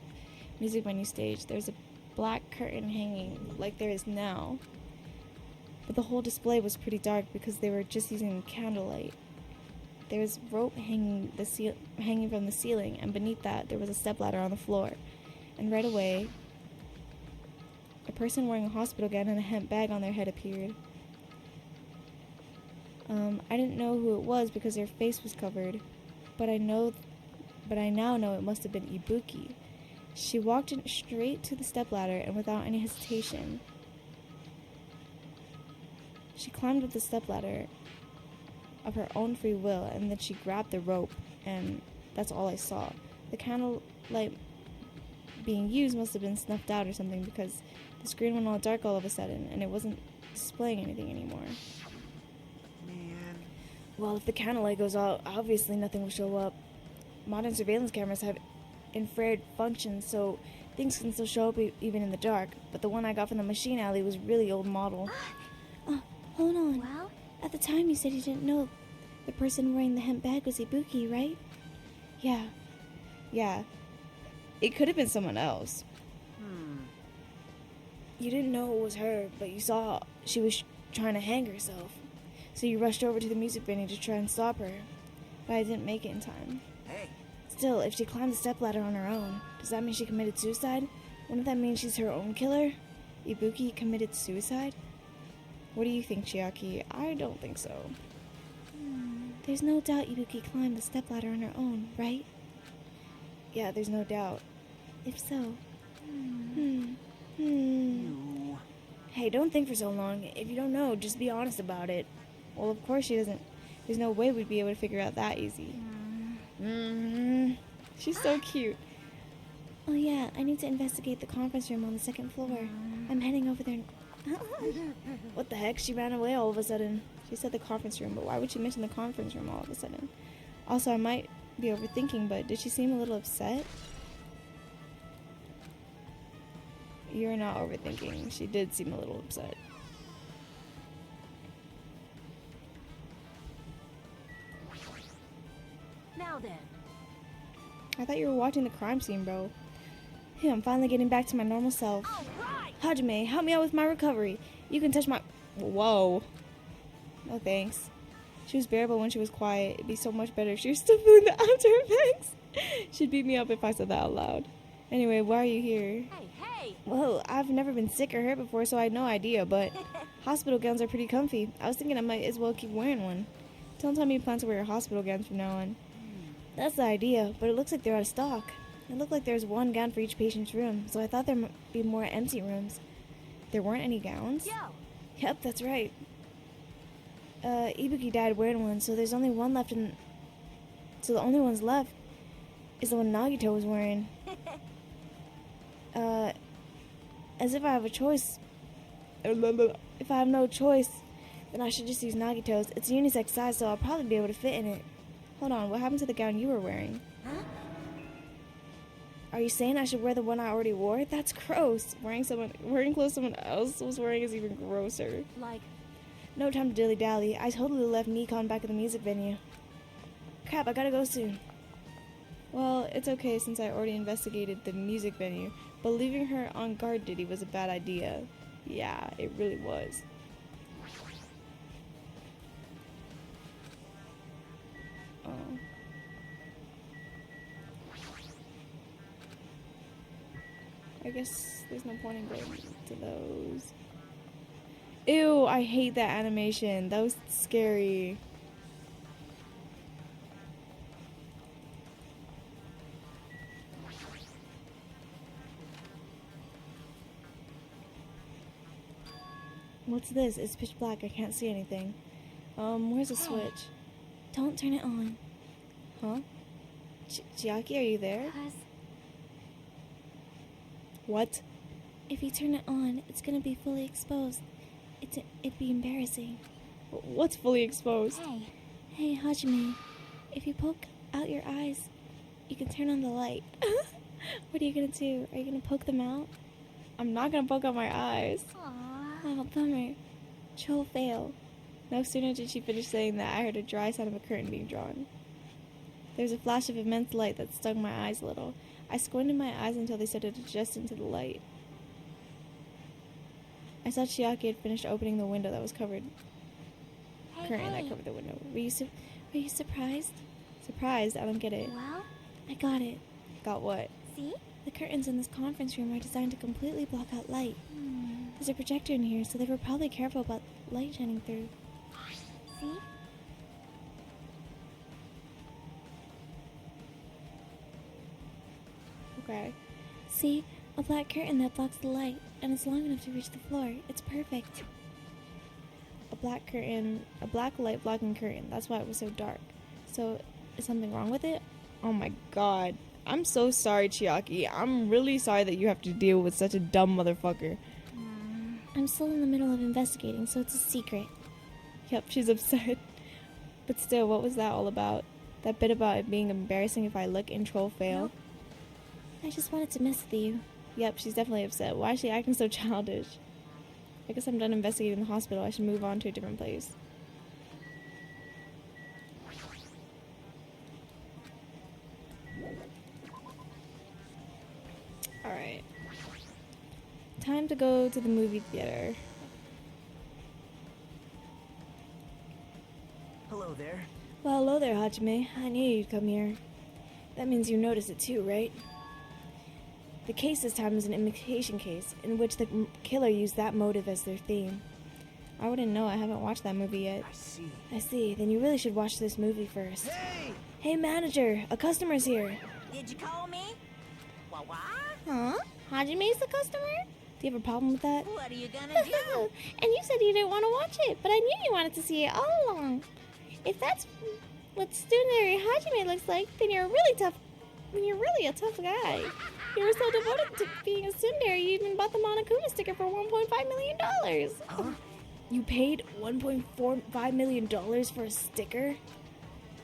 A: music venue stage. There's a black curtain hanging, like there is now. But the whole display was pretty dark because they were just using candlelight. There was rope hanging from the ceiling, and beneath that there was a stepladder on the floor. And right away, a person wearing a hospital gown and a hemp bag on their head appeared. I didn't know who it was because their face was covered, but I now know it must have been Ibuki. She walked in straight to the stepladder and without any hesitation. She climbed up the stepladder of her own free will, and then she grabbed the rope, and that's all I saw. The candlelight being used must have been snuffed out or something because the screen went all dark all of a sudden, and it wasn't displaying anything anymore.
E: Man.
A: Well, if the candlelight goes out, obviously nothing will show up. Modern surveillance cameras have infrared functions, so things can still show up even in the dark, but the one I got from the machine alley was really old model. Hold on.
C: Well,
A: At the time you said you didn't know the person wearing the hemp bag was Ibuki, right? Yeah. It could have been someone else. You didn't know it was her, but you saw she was trying to hang herself. So you rushed over to the music venue to try and stop her. But I didn't make it in time.
E: Hey!
A: Still, if she climbed the stepladder on her own, does that mean she committed suicide? Wouldn't that mean she's her own killer? Ibuki committed suicide? What do you think, Chiaki? I don't think so. There's no doubt Ibuki climbed the stepladder on her own, right? Yeah, there's no doubt. If so...
E: You
A: Hey, don't think for so long. If you don't know, just be honest about it. Well, of course she doesn't. There's no way we'd be able to figure out that easy. She's so cute.
B: Oh yeah, I need to investigate the conference room on the second floor. I'm heading over there.
A: What the heck? She ran away all of a sudden. She said the conference room, but why would she mention the conference room all of a sudden? Also, I might be overthinking, but did she seem a little upset? You're not overthinking. She did seem a little upset.
C: Now then.
A: I thought you were watching the crime scene, bro. Hey, I'm finally getting back to my normal self.
C: All right.
A: Hajime, help me out with my recovery. You can touch my... Whoa. No thanks. She was bearable when she was quiet. It'd be so much better if she was still feeling the after effects. She'd beat me up if I said that out loud. Anyway, why are you here?
C: Hey.
A: Well, I've never been sick or hurt before, so I had no idea, but hospital gowns are pretty comfy. I was thinking I might as well keep wearing one. Don't tell me you plan to wear your hospital gowns from now on. That's the idea, but it looks like they're out of stock. It looked like there's one gown for each patient's room, so I thought there might be more empty rooms. There weren't any gowns?
C: Yo.
A: Yep, that's right. Ibuki died wearing one, so there's only one left So the only ones left is the one Nagito was wearing. As if I have a choice. If I have no choice, then I should just use Nagito's. It's a unisex size, so I'll probably be able to fit in it. Hold on, what happened to the gown you were wearing?
C: Huh?
A: Are you saying I should wear the one I already wore? That's gross. Wearing clothes someone else was wearing is even grosser.
C: Like.
A: No time to dilly-dally. I totally left Nikon back at the music venue. Crap, I gotta go soon. Well, it's okay since I already investigated the music venue, but leaving her on guard duty was a bad idea. Yeah, it really was. Oh. I guess there's no point in going to those. Ew, I hate that animation. That was scary. What's this? It's pitch black. I can't see anything. Where's the switch?
B: Don't turn it on.
A: Huh? Chiaki, are you there?
B: 'Cause
A: What?
B: if you turn it on, it's gonna be fully exposed. It'd be embarrassing.
A: What's fully exposed?
C: Hey.
B: Hey, Hajime, if you poke out your eyes, you can turn on the light. What are you gonna do? Are you gonna poke them out?
A: I'm not gonna poke out my eyes.
C: Aww.
B: Oh, bummer. Troll fail.
A: No sooner did she finish saying that, I heard a dry sound of a curtain being drawn. There was a flash of immense light that stung my eyes a little. I squinted my eyes until they started adjusting to the light. I saw Chiaki had finished opening the window that was covered.
C: Hey,
A: Curtain that
C: hey.
A: covered the window.
B: Were you surprised?
A: Surprised? I don't get it.
C: Well,
B: I got it.
A: Got what?
C: see?
B: The curtains in this conference room are designed to completely block out light. There's a projector in here, so they were probably careful about light shining through.
C: See?
A: Okay.
B: See? A black curtain that blocks the light, and it's long enough to reach the floor. It's perfect.
A: A black curtain, a black light blocking curtain. That's why it was so dark. So, is something wrong with it? Oh my god. I'm so sorry, Chiaki. I'm really sorry that you have to deal with such a dumb motherfucker.
B: I'm still in the middle of investigating, so it's a secret.
A: Yep, she's upset. But still, what was that all about? That bit about it being embarrassing if I look and troll fail?
B: Nope. I just wanted to mess with you.
A: Yep, she's definitely upset. Why is she acting so childish? I guess I'm done investigating the hospital. I should move on to a different place. Alright. Time to go to the movie theater.
E: Hello there.
A: Well, hello there, Hajime. I knew you'd come here. That means you noticed it too, right? The case this time is an imitation case, in which the killer used that motive as their theme. I wouldn't know. I haven't watched that movie yet.
E: I see.
A: I see. Then you really should watch this movie first.
E: Hey!
A: Hey, manager! A customer's here.
C: Did you call me? What?
B: Huh? Hajime's the customer?
A: Do you have a problem with that?
C: What are you gonna do?
B: And you said you didn't want to watch it, but I knew you wanted to see it all along. If that's what Tsundere Hajime looks like, then you're really tough. Then you're really a tough guy. You were so devoted to being a tsundere, you even bought the Monokuma sticker for $1.5 million.
E: Huh?
A: You paid $1.45 million for a sticker?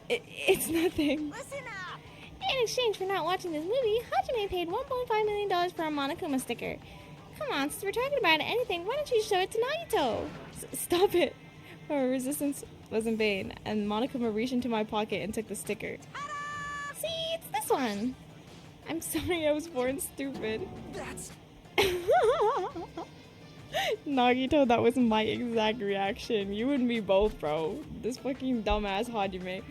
A: It's nothing.
C: Listen up!
B: In exchange for not watching this movie, Hajime paid $1.5 million for a Monokuma sticker. Come on, since we're talking about anything, why don't you show it to Nagito?
A: Stop it. Her resistance was in vain, and Monokuma reached into my pocket and took the sticker.
B: See, it's this one.
A: I'm sorry I was born stupid.
E: That's...
A: Nagito, that was my exact reaction. You and me both, bro. This fucking dumbass Hajime.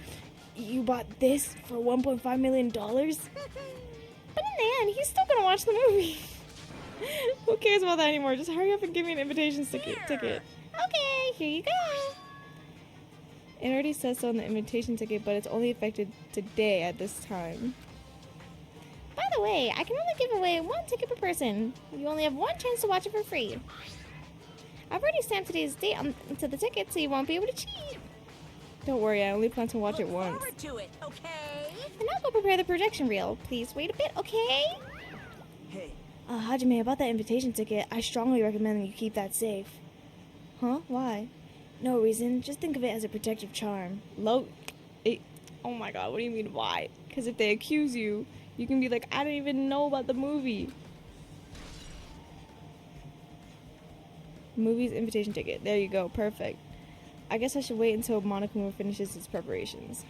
A: You bought this for $1.5 million? But in
B: the end, he's still gonna watch the movie.
A: Who cares about that anymore? Just hurry up and give me an invitation ticket.
B: Okay, here you go.
A: It already says so on the invitation ticket, but it's only effective today at this time.
B: By the way, I can only give away one ticket per person. You only have one chance to watch it for free. I've already stamped today's date onto the ticket, so you won't be able to cheat.
A: Don't worry, I only plan to watch it once.
C: Forward to it, okay?
B: And I'll go prepare the projection reel. Please wait a bit, okay?
E: Hey,
A: Hajime, about that invitation ticket, I strongly recommend that you keep that safe. Huh? Why? No reason. Just think of it as a protective charm. Oh my god, what do you mean why? Because if they accuse you, you can be like, I don't even know about the movie. Movie's invitation ticket. There you go. Perfect. I guess I should wait until Monokuma finishes its preparations.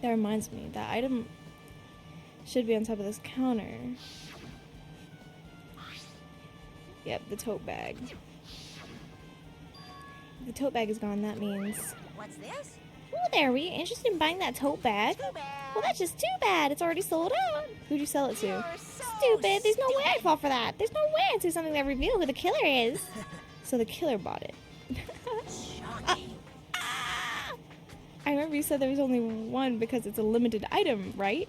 A: That reminds me, that item should be on top of this counter. Yep, the tote bag. If the tote bag is gone, that means...
C: What's this?
B: Oh there, were you interested in buying that tote bag?
C: Too bad.
B: Well, that's just too bad. It's already sold out.
A: Who'd you sell it to?
C: You're so
B: Stupid. There's no way I'd fall for that. There's no way I'd say something that reveal who the killer is.
A: So the killer bought it.
C: shocking.
A: I remember you said there was only one because it's a limited item, right?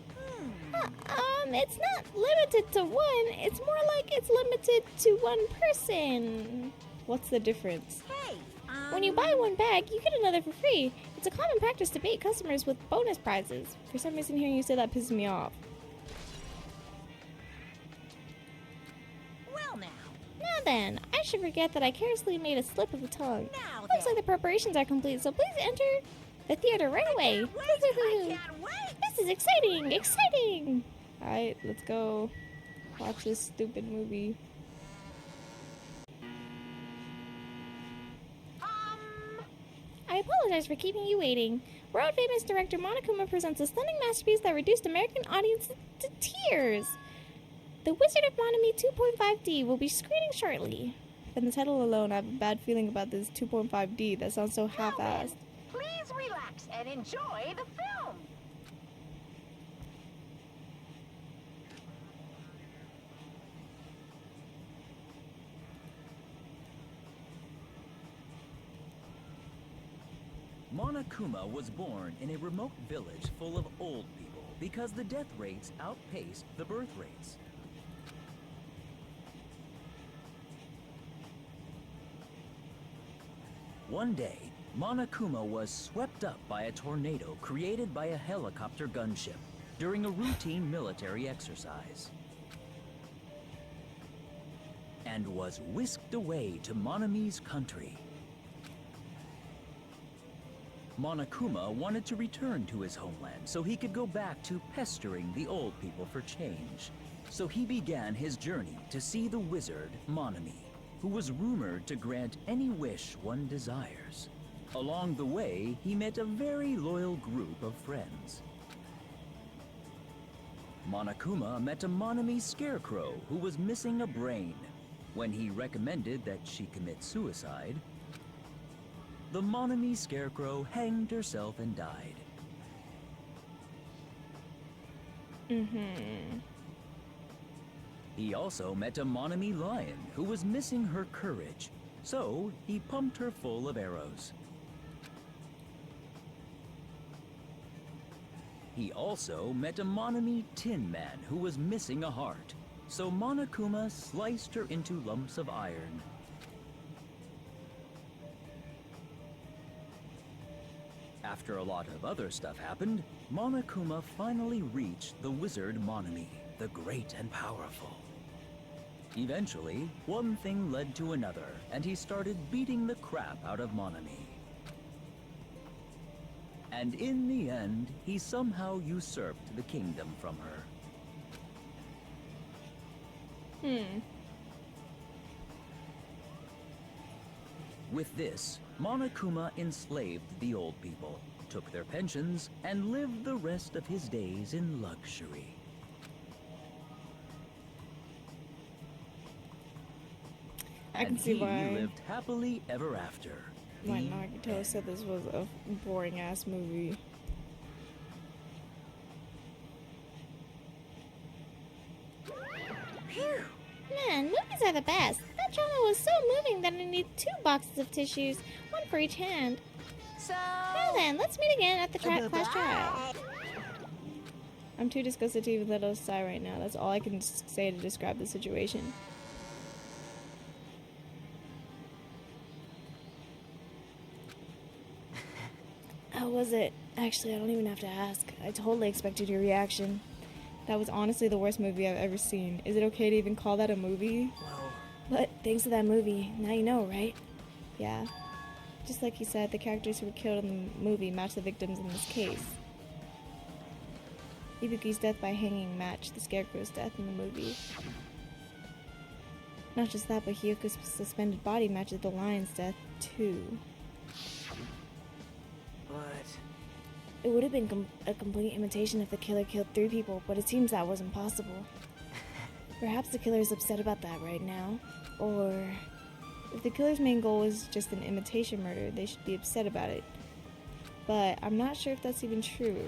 B: It's not limited to one. It's more like it's limited to one person.
A: What's the difference?
C: Hey,
B: When you buy one bag, you get another for free. It's a common practice to bait customers with bonus prizes.
A: For some reason hearing you say that pisses me off.
C: well now.
B: Now then, I should forget that I carelessly made a slip of the tongue.
C: Now
B: Looks like the preparations are complete, so please enter the theater right away.
C: I can't wait.
B: This is exciting! Exciting!
A: Alright, let's go watch this stupid movie.
B: I apologize for keeping you waiting. World-famous director Monokuma presents a stunning masterpiece that reduced American audiences to tears. The Wizard of Monami 2.5D will be screening shortly.
A: From the title alone, I have a bad feeling about this 2.5D. That sounds so half-assed.
C: Please relax and enjoy the film.
F: Monokuma was born in a remote village full of old people because the death rates outpaced the birth rates. One day, Monokuma was swept up by a tornado created by a helicopter gunship during a routine military exercise, and was whisked away to Monami's country. Monokuma wanted to return to his homeland so he could go back to pestering the old people for change. So he began his journey to see the wizard Monami, who was rumored to grant any wish one desires. Along the way, he met a very loyal group of friends. Monokuma met a Monami scarecrow who was missing a brain. When he recommended that she commit suicide, the Monami scarecrow hanged herself and died. He also met a Monami lion who was missing her courage, so he pumped her full of arrows. He also met a Monami Tin Man who was missing a heart. So Monokuma sliced her into lumps of iron. After a lot of other stuff happened, Monokuma finally reached the wizard Monami, the great and powerful. Eventually, one thing led to another, and he started beating the crap out of Monami. And in the end, he somehow usurped the kingdom from her. With this, Monokuma enslaved the old people, took their pensions, and lived the rest of his days in luxury.
A: I can
F: And
A: see
F: he
A: why.
F: lived happily ever after.
A: Why
F: The
A: Nagito
F: end.
A: said this was a boring ass movie.
B: Man, movies are the best. That drama was so moving that I need 2 boxes of tissues, one for each hand.
C: So.
B: Now then, let's meet again at the class trial.
A: I'm too disgusted to even let us sigh right now. That's all I can say to describe the situation. How was it? Actually, I don't even have to ask. I totally expected your reaction. That was honestly the worst movie I've ever seen. Is it okay to even call that a movie?
E: Well,
A: But thanks to that movie, now you know, right? Yeah. Just like you said, the characters who were killed in the movie match the victims in this case. Ibuki's death by hanging matched the Scarecrow's death in the movie. Not just that, but Hyoko's suspended body matches the lion's death, too.
E: but
A: It would have been a complete imitation if the killer killed 3 people, but it seems that wasn't possible. Perhaps the killer is upset about that right now. Or, if the killer's main goal is just an imitation murder, they should be upset about it. But I'm not sure if that's even true.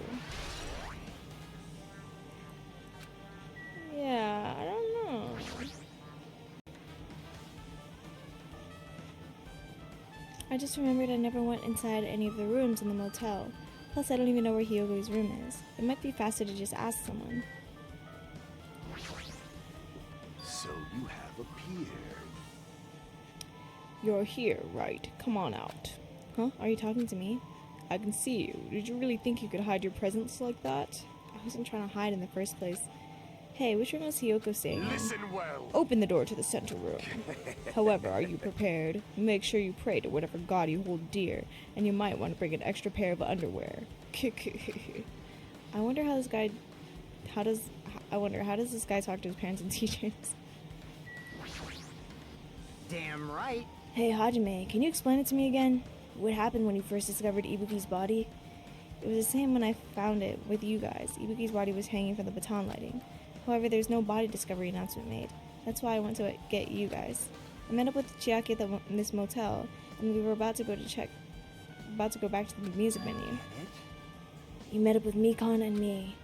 A: Yeah, I don't know. I just remembered I never went inside any of the rooms in the motel. Plus, I don't even know where Hyogo's room is. It might be faster to just ask someone.
D: So you have appeared.
A: You're here, right? Come on out. Huh? Are you talking to me? I can see you. Did you really think you could hide your presence like that? I wasn't trying to hide in the first place. Hey, which room is Hyoko staying in?
D: Listen well.
A: Open the door to the center room. However, are you prepared? Make sure you pray to whatever god you hold dear, and you might want to bring an extra pair of underwear. I wonder how this guy... How does this guy talk to his parents and teachers?
E: damn right.
A: Hey, Hajime, can you explain it to me again? What happened when you first discovered Ibuki's body? It was the same when I found it with you guys. Ibuki's body was hanging from the baton lighting. However, there's no body discovery announcement made. That's why I went to get you guys. I met up with Chiaki in this motel, and we were about to go back to the music venue. You met up with Mikon and me.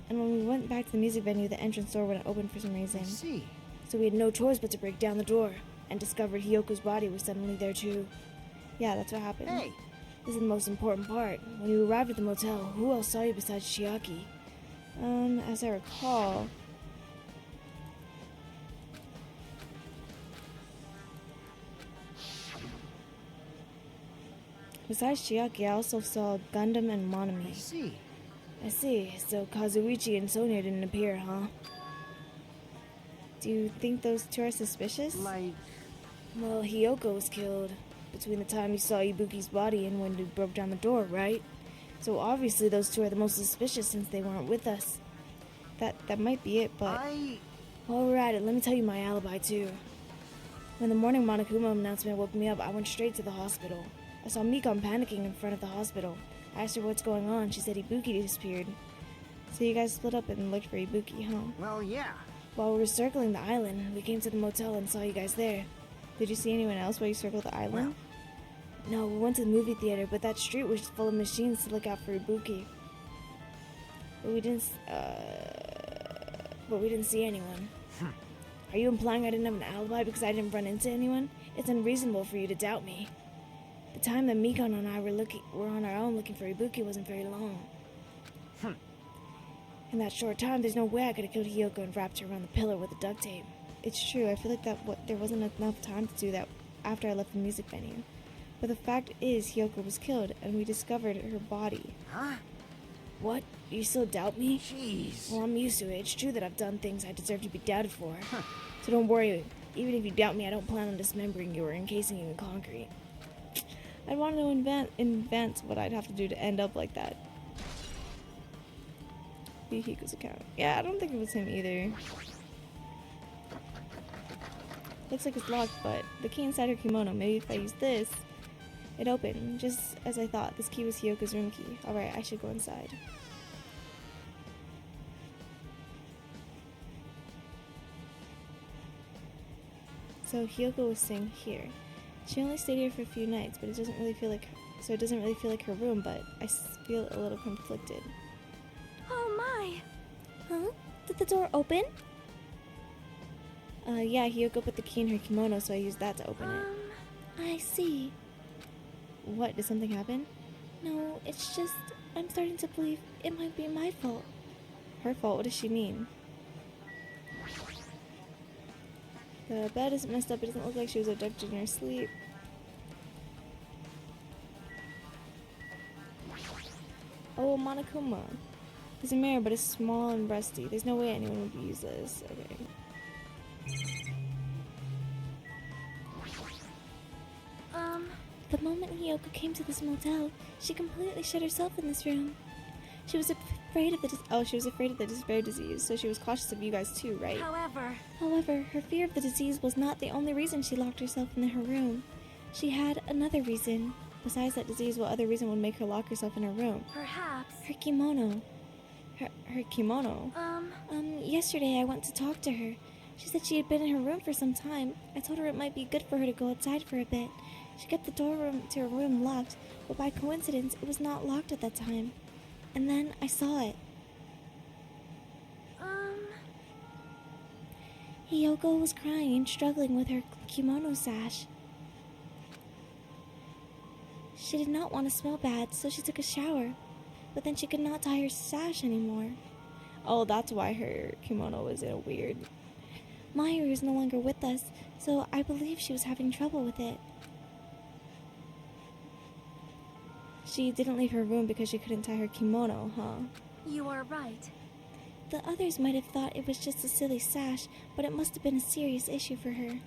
A: And when we went back to the music venue, the entrance door wouldn't open for some reason.
E: I see.
A: So we had no choice but to break down the door, and discovered Hyoko's body was suddenly there too. Yeah, that's what happened.
E: Hey,
A: This is the most important part. When you arrived at the motel, who else saw you besides Chiaki? As I recall... Besides Chiaki, I also saw Gundam and
E: I
A: Monami.
E: see.
A: I see. So Kazuichi and Sonia didn't appear, huh? Do you think those 2 are suspicious?
E: Like,
A: Well, Hyoko was killed between the time you saw Ibuki's body and when you broke down the door, right? So obviously those 2 are the most suspicious since they weren't with us. That might be it, but... While we're at it, let me tell you my alibi, too. When the morning Monokuma announcement woke me up, I went straight to the hospital. I saw Mikon panicking in front of the hospital. I asked her what's going on. She said Ibuki disappeared. So you guys split up and looked for Ibuki, huh?
E: well, yeah.
A: While we were circling the island, we came to the motel and saw you guys there. Did you see anyone else while you circled the island? No, we went to the movie theater, but that street was full of machines to look out for Ibuki. But we didn't see anyone. Are you implying I didn't have an alibi because I didn't run into anyone? It's unreasonable for you to doubt me. The time that Mikon and I were on our own looking for Ibuki wasn't very long. In that short time, there's no way I could have killed Hiyoko and wrapped her around the pillar with the duct tape. It's true, I feel like there wasn't enough time to do that after I left the music venue. But the fact is, Hiyoko was killed, and we discovered her body.
E: Huh?
A: What? You still doubt me?
E: Jeez.
A: Well, I'm used to it. It's true that I've done things I deserve to be doubted for. So don't worry. Even if you doubt me, I don't plan on dismembering you or encasing you in concrete. I'd want to invent what I'd have to do to end up like that. Hiko's account. Yeah, I don't think it was him either. Looks like it's locked, but the key inside her kimono. Maybe if I use this, it opened. Just as I thought, this key was Hiyoko's room key. Alright, I should go inside. So Hiyoko was staying here. She only stayed here for a few nights, but it doesn't really feel like her room, but I feel a little conflicted.
B: Oh my! Huh? Did the door open?
A: Yeah, Hiyoko put the key in her kimono, so I used that to open it.
B: I see.
A: What, did something happen?
B: No, it's just, I'm starting to believe it might be my fault.
A: Her fault? What does she mean? The bed isn't messed up. It doesn't look like she was abducted in her sleep. Oh, Monokuma. There's a mirror, but it's small and rusty. There's no way anyone would use this. Okay.
B: The moment Hiyoko came to this motel, she completely shut herself in this room. She was afraid of the despair disease, so she was cautious of you guys too, right? However, her fear of the disease was not the only reason she locked herself in her room. She had another reason. Besides that disease, what other reason would make her lock herself in her room? Perhaps.
A: Her kimono. Her kimono?
B: Yesterday I went to talk to her. She said she had been in her room for some time. I told her it might be good for her to go outside for a bit. She kept the door to her room locked, but by coincidence, it was not locked at that time. And then I saw it. Hiyoko was crying and struggling with her kimono sash. She did not want to smell bad, so she took a shower. But then she could not tie her sash anymore.
A: Oh, that's why her kimono was weird.
B: Mahiru is no longer with us, so I believe she was having trouble with it.
A: She didn't leave her room because she couldn't tie her kimono, huh?
B: You are right. The others might have thought it was just a silly sash, but it must have been a serious issue for her.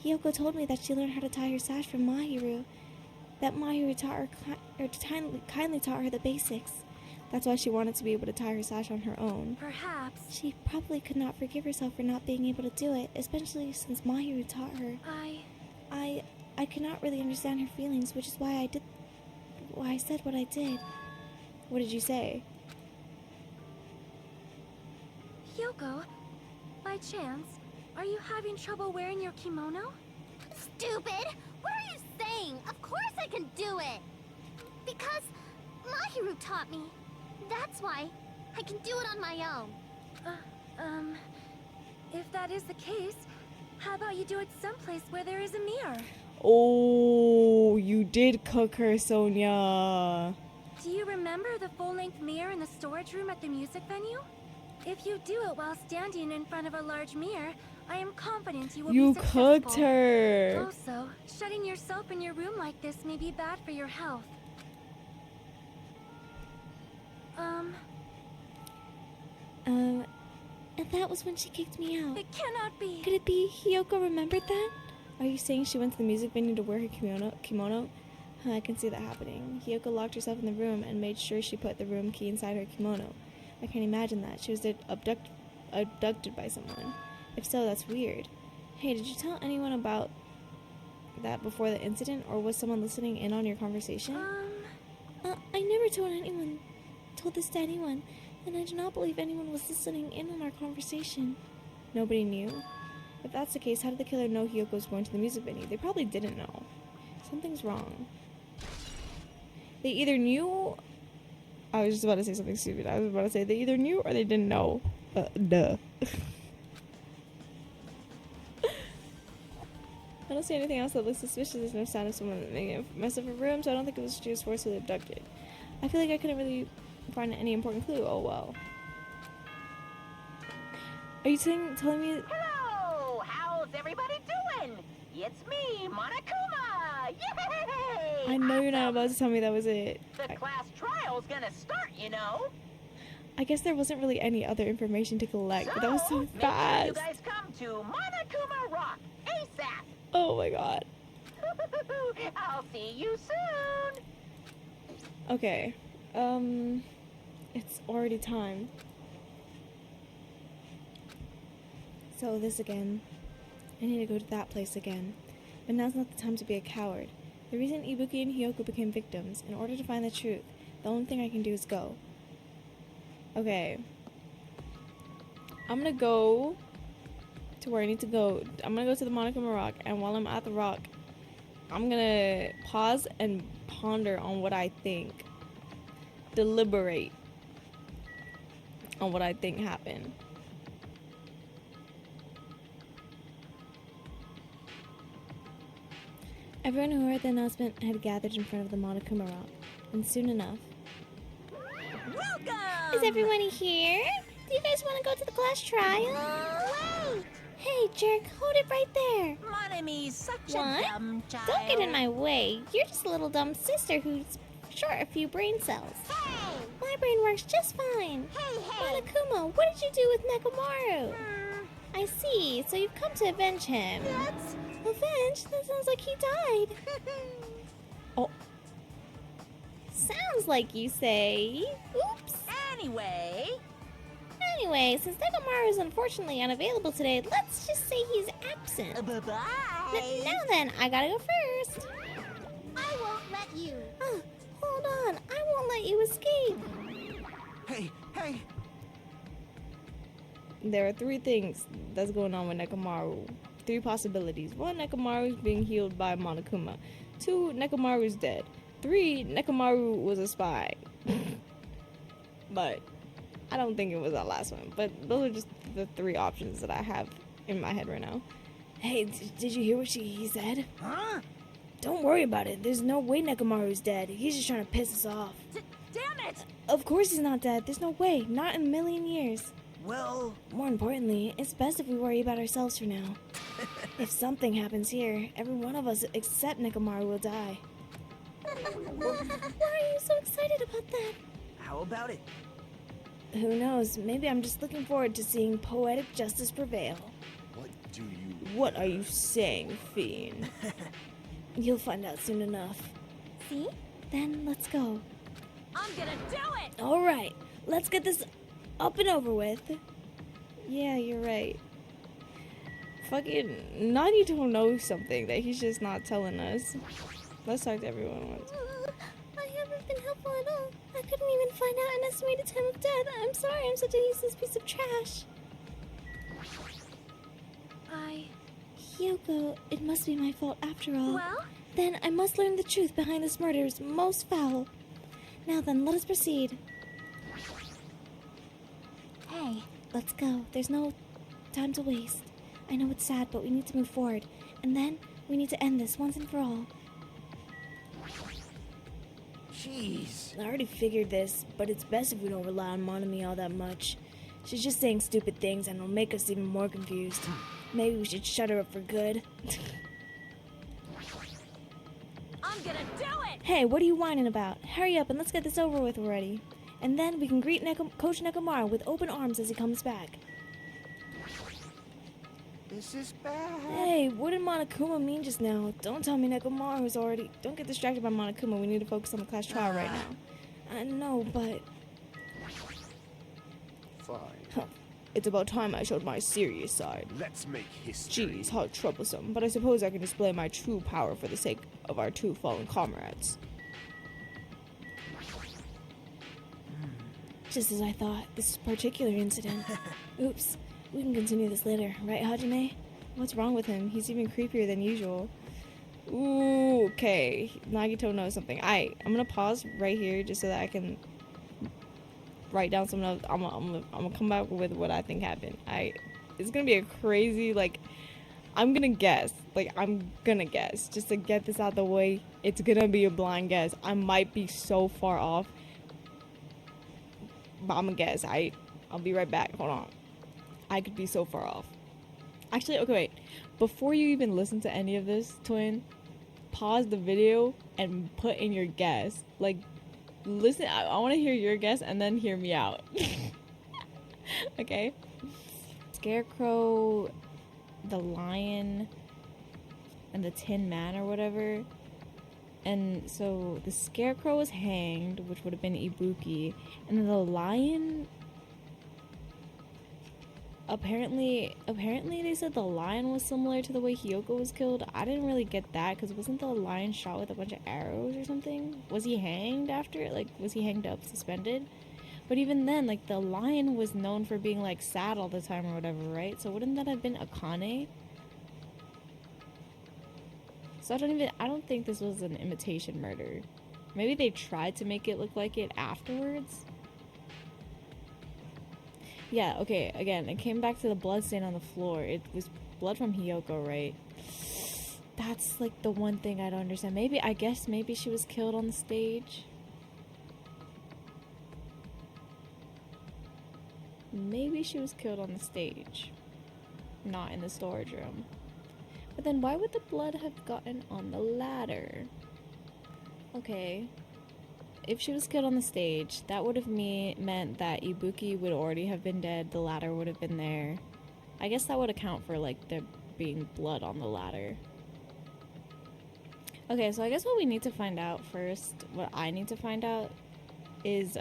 B: Hiyoko told me that she learned how to tie her sash from Mahiru. That Mahiru taught her, kindly taught her the basics.
A: That's why she wanted to be able to tie her sash on her own.
B: Perhaps. She probably could not forgive herself for not being able to do it, especially since Mahiru taught her. I could not really understand her feelings, which is why I said what I did.
A: What did you say?
B: Hiyoko, by chance, are you having trouble wearing your kimono?
G: Stupid! What are you saying? Of course I can do it! Because Mahiru taught me. That's why I can do it on my own.
B: If that is the case, how about you do it someplace where there is a mirror?
A: Oh, you did cook her, Sonia.
B: Do you remember the full-length mirror in the storage room at the music venue? If you do it while standing in front of a large mirror, I am confident you will be successful.
A: You cooked her.
B: Also, shutting yourself in your room like this may be bad for your health. And that was when she kicked me out. It cannot be. Could it be Hiyoko remembered that?
A: Are you saying she went to the music venue to wear her kimono? I can see that happening. Hiyoko locked herself in the room and made sure she put the room key inside her kimono. I can't imagine that. She was abducted by someone. If so, that's weird. Hey, did you tell anyone about that before the incident, or was someone listening in on your conversation?
B: I never told this to anyone, and I do not believe anyone was listening in on our conversation.
A: Nobody knew? If that's the case, how did the killer know Hiyoko was going to the music venue? They probably didn't know. Something's wrong. They either knew... I was just about to say something stupid. I was about to say they either knew or they didn't know. Duh. I don't see anything else that looks suspicious. There's no sign of someone making a mess of her room, so I don't think it was she was forcibly abducted. I feel like I couldn't really find any important clue. Oh well. Are you telling me?
C: Hello! How's everybody doing? It's me, Monokuma! Yay!
A: I know you're not
C: Awesome.
A: about to tell me that was it.
C: The class trial's gonna start, you know.
A: I guess there wasn't really any other information to collect, but that was so
C: make sure
A: fast.
C: you guys come to Monokuma Rock ASAP.
A: Oh my god.
C: I'll see you soon.
A: Okay. It's already time. So this again. I need to go to that place again. But now's not the time to be a coward. The reason Ibuki and Hyogo became victims, in order to find the truth, the only thing I can do is go. Okay. I'm gonna go to where I need to go. I'm gonna go to the Monokuma Rock, and while I'm at the rock, I'm gonna pause and ponder on what I think. Deliberate on what I think happened. Everyone who heard the announcement had gathered in front of the Monokuma Rock, and soon enough...
C: Welcome.
B: Is everyone here? Do you guys want to go to the class trial? Wait! Hey, jerk, hold it right there.
C: Monomy's such
B: What?
C: a dumb child.
B: Don't get in my way. You're just a little dumb sister who's short a few brain cells.
G: Hey!
B: My brain works just fine.
G: Hey, hey!
B: Monokuma, what did you do with Nekomaru? I see, so you've come to avenge him.
G: That's...
B: Avenge? That sounds like he died.
A: Oh,
B: Sounds like you say. Oops.
C: Anyway,
B: Anyway, since Nekomaru is unfortunately unavailable today, let's just say he's absent.
C: bye-bye.
B: Now then, I gotta go first.
G: I won't let you.
B: Hold on, I won't let you escape.
E: Hey, hey!
A: there are three things that's going on with Nekomaru. Three possibilities. One, Nekomaru is being healed by Monokuma. Two, Nekomaru is dead. Three, Nekomaru was a spy. But I don't think it was that last one. But those are just the three options that I have in my head right now. Hey, did you hear what he said?
E: Huh?
A: Don't worry about it. There's no way Nekomaru's dead. He's just trying to piss us off.
C: Damn it!
A: Of course he's not dead. There's no way. Not in a million years.
E: Well,
A: More importantly, it's best if we worry about ourselves for now. If something happens here, every one of us except Nekomaru will die.
B: Why are you so excited about that?
E: how about it?
A: Who knows? Maybe I'm just looking forward to seeing poetic justice prevail.
D: What do you...
A: What are you saying, Fiend? You'll find out soon enough.
B: See? Then let's go.
C: I'm gonna do it!
A: Alright, let's get this up and over with. Yeah, you're right. Fucking Nagito knows something that he's just not telling us. Let's talk to everyone once.
B: I haven't been helpful at all. I couldn't even find out an estimated time of death. I'm sorry, I'm such a useless piece of trash. Hyoko, it must be my fault after all.
G: Well,
B: Then I must learn the truth behind this murder is most foul. Now then, let us proceed. Hey, let's go. There's no time to waste. I know it's sad, but we need to move forward. And then, we need to end this once and for all.
E: Jeez.
A: I already figured this, but it's best if we don't rely on Monomi all that much. She's just saying stupid things and it'll make us even more confused. Maybe we should shut her up for good.
C: I'm gonna do it!
A: Hey, what are you whining about? Hurry up and let's get this over with already. And then we can greet Coach Nekomaru with open arms as he comes back.
E: This is bad.
A: Hey, what did Monokuma mean just now? Don't tell me Nekomaru's already... Don't get distracted by Monokuma. We need to focus on the class trial right now. I know, but...
D: Fine.
A: It's about time I showed my serious side.
D: Let's make history.
A: Jeez, how troublesome. But I suppose I can display my true power for the sake of our two fallen comrades. Just as I thought, this particular incident... Oops. We can continue this later, right, Hajime? What's wrong with him? He's even creepier than usual. Ooh, okay. Nagito knows something. I'm gonna pause right here just so that I can write down some notes. I'm gonna come back with what I think happened. It's gonna be a crazy, like, I'm gonna guess just to get this out the way. It's gonna be a blind guess. I might be so far off, but I'm gonna guess. I'll be right back. Hold on. I could be so far off. Actually, okay, wait. Before you even listen to any of this, Twin, pause the video and put in your guess. Like, listen, I want to hear your guess and then hear me out. Okay? Scarecrow, the lion, and the Tin Man or whatever. And so the Scarecrow was hanged, which would have been Ibuki. And then the lion... Apparently they said the lion was similar to the way Hiyoko was killed. I didn't really get that, because wasn't the lion shot with a bunch of arrows or something? Was he hanged after? Like, was he hanged up, suspended? But even then, like, the lion was known for being, like, sad all the time or whatever, right? So wouldn't that have been Akane? So I don't think this was an imitation murder. Maybe they tried to make it look like it afterwards? Yeah, okay, again, it came back to the blood stain on the floor. It was blood from Hiyoko, right? That's, like, the one thing I don't understand. I guess maybe she was killed on the stage? Maybe she was killed on the stage, not in the storage room. But then why would the blood have gotten on the ladder? Okay. If she was killed on the stage, that would have meant that Ibuki would already have been dead, the ladder would have been there. I guess that would account for, like, there being blood on the ladder. Okay, so I guess what we need to find out first, what I need to find out, is,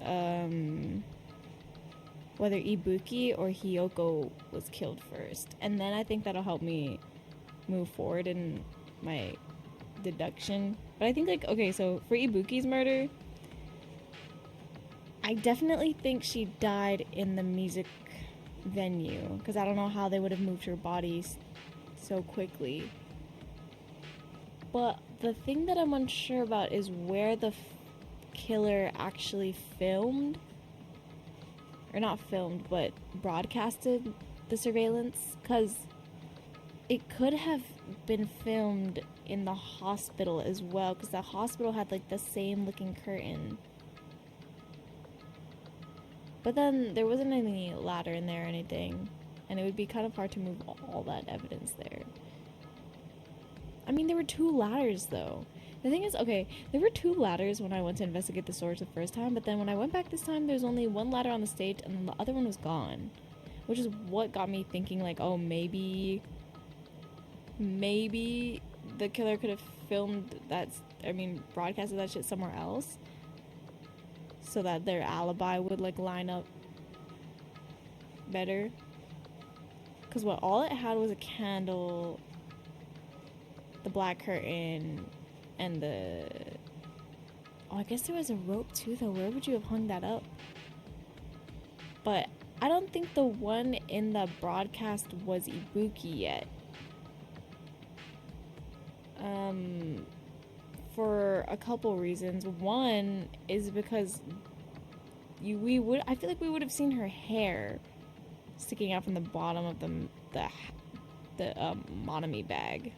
A: whether Ibuki or Hiyoko was killed first. And then I think that'll help me move forward in my deduction. But I think, like, okay, so for Ibuki's murder, I definitely think she died in the music venue, because I don't know how they would have moved her body so quickly. But the thing that I'm unsure about is where the killer actually filmed, or not filmed, but broadcasted the surveillance, because it could have been filmed in the hospital as well, because the hospital had, like, the same looking curtain. But then there wasn't any ladder in there or anything, and it would be kind of hard to move all that evidence there. I mean, there were 2 ladders, though. The thing is, okay, there were 2 ladders when I went to investigate the storage the first time, but then when I went back this time, there's only 1 ladder on the stage, and then the other one was gone. Which is what got me thinking, like, oh, maybe the killer could have filmed that, broadcasted that shit somewhere else, so that their alibi would, like, line up better. Because what all it had was a candle, the black curtain, and the... Oh, I guess there was a rope too, though. Where would you have hung that up? But I don't think the one in the broadcast was Ibuki yet. For a couple reasons. One is because I feel like we would have seen her hair sticking out from the bottom of the Monami bag.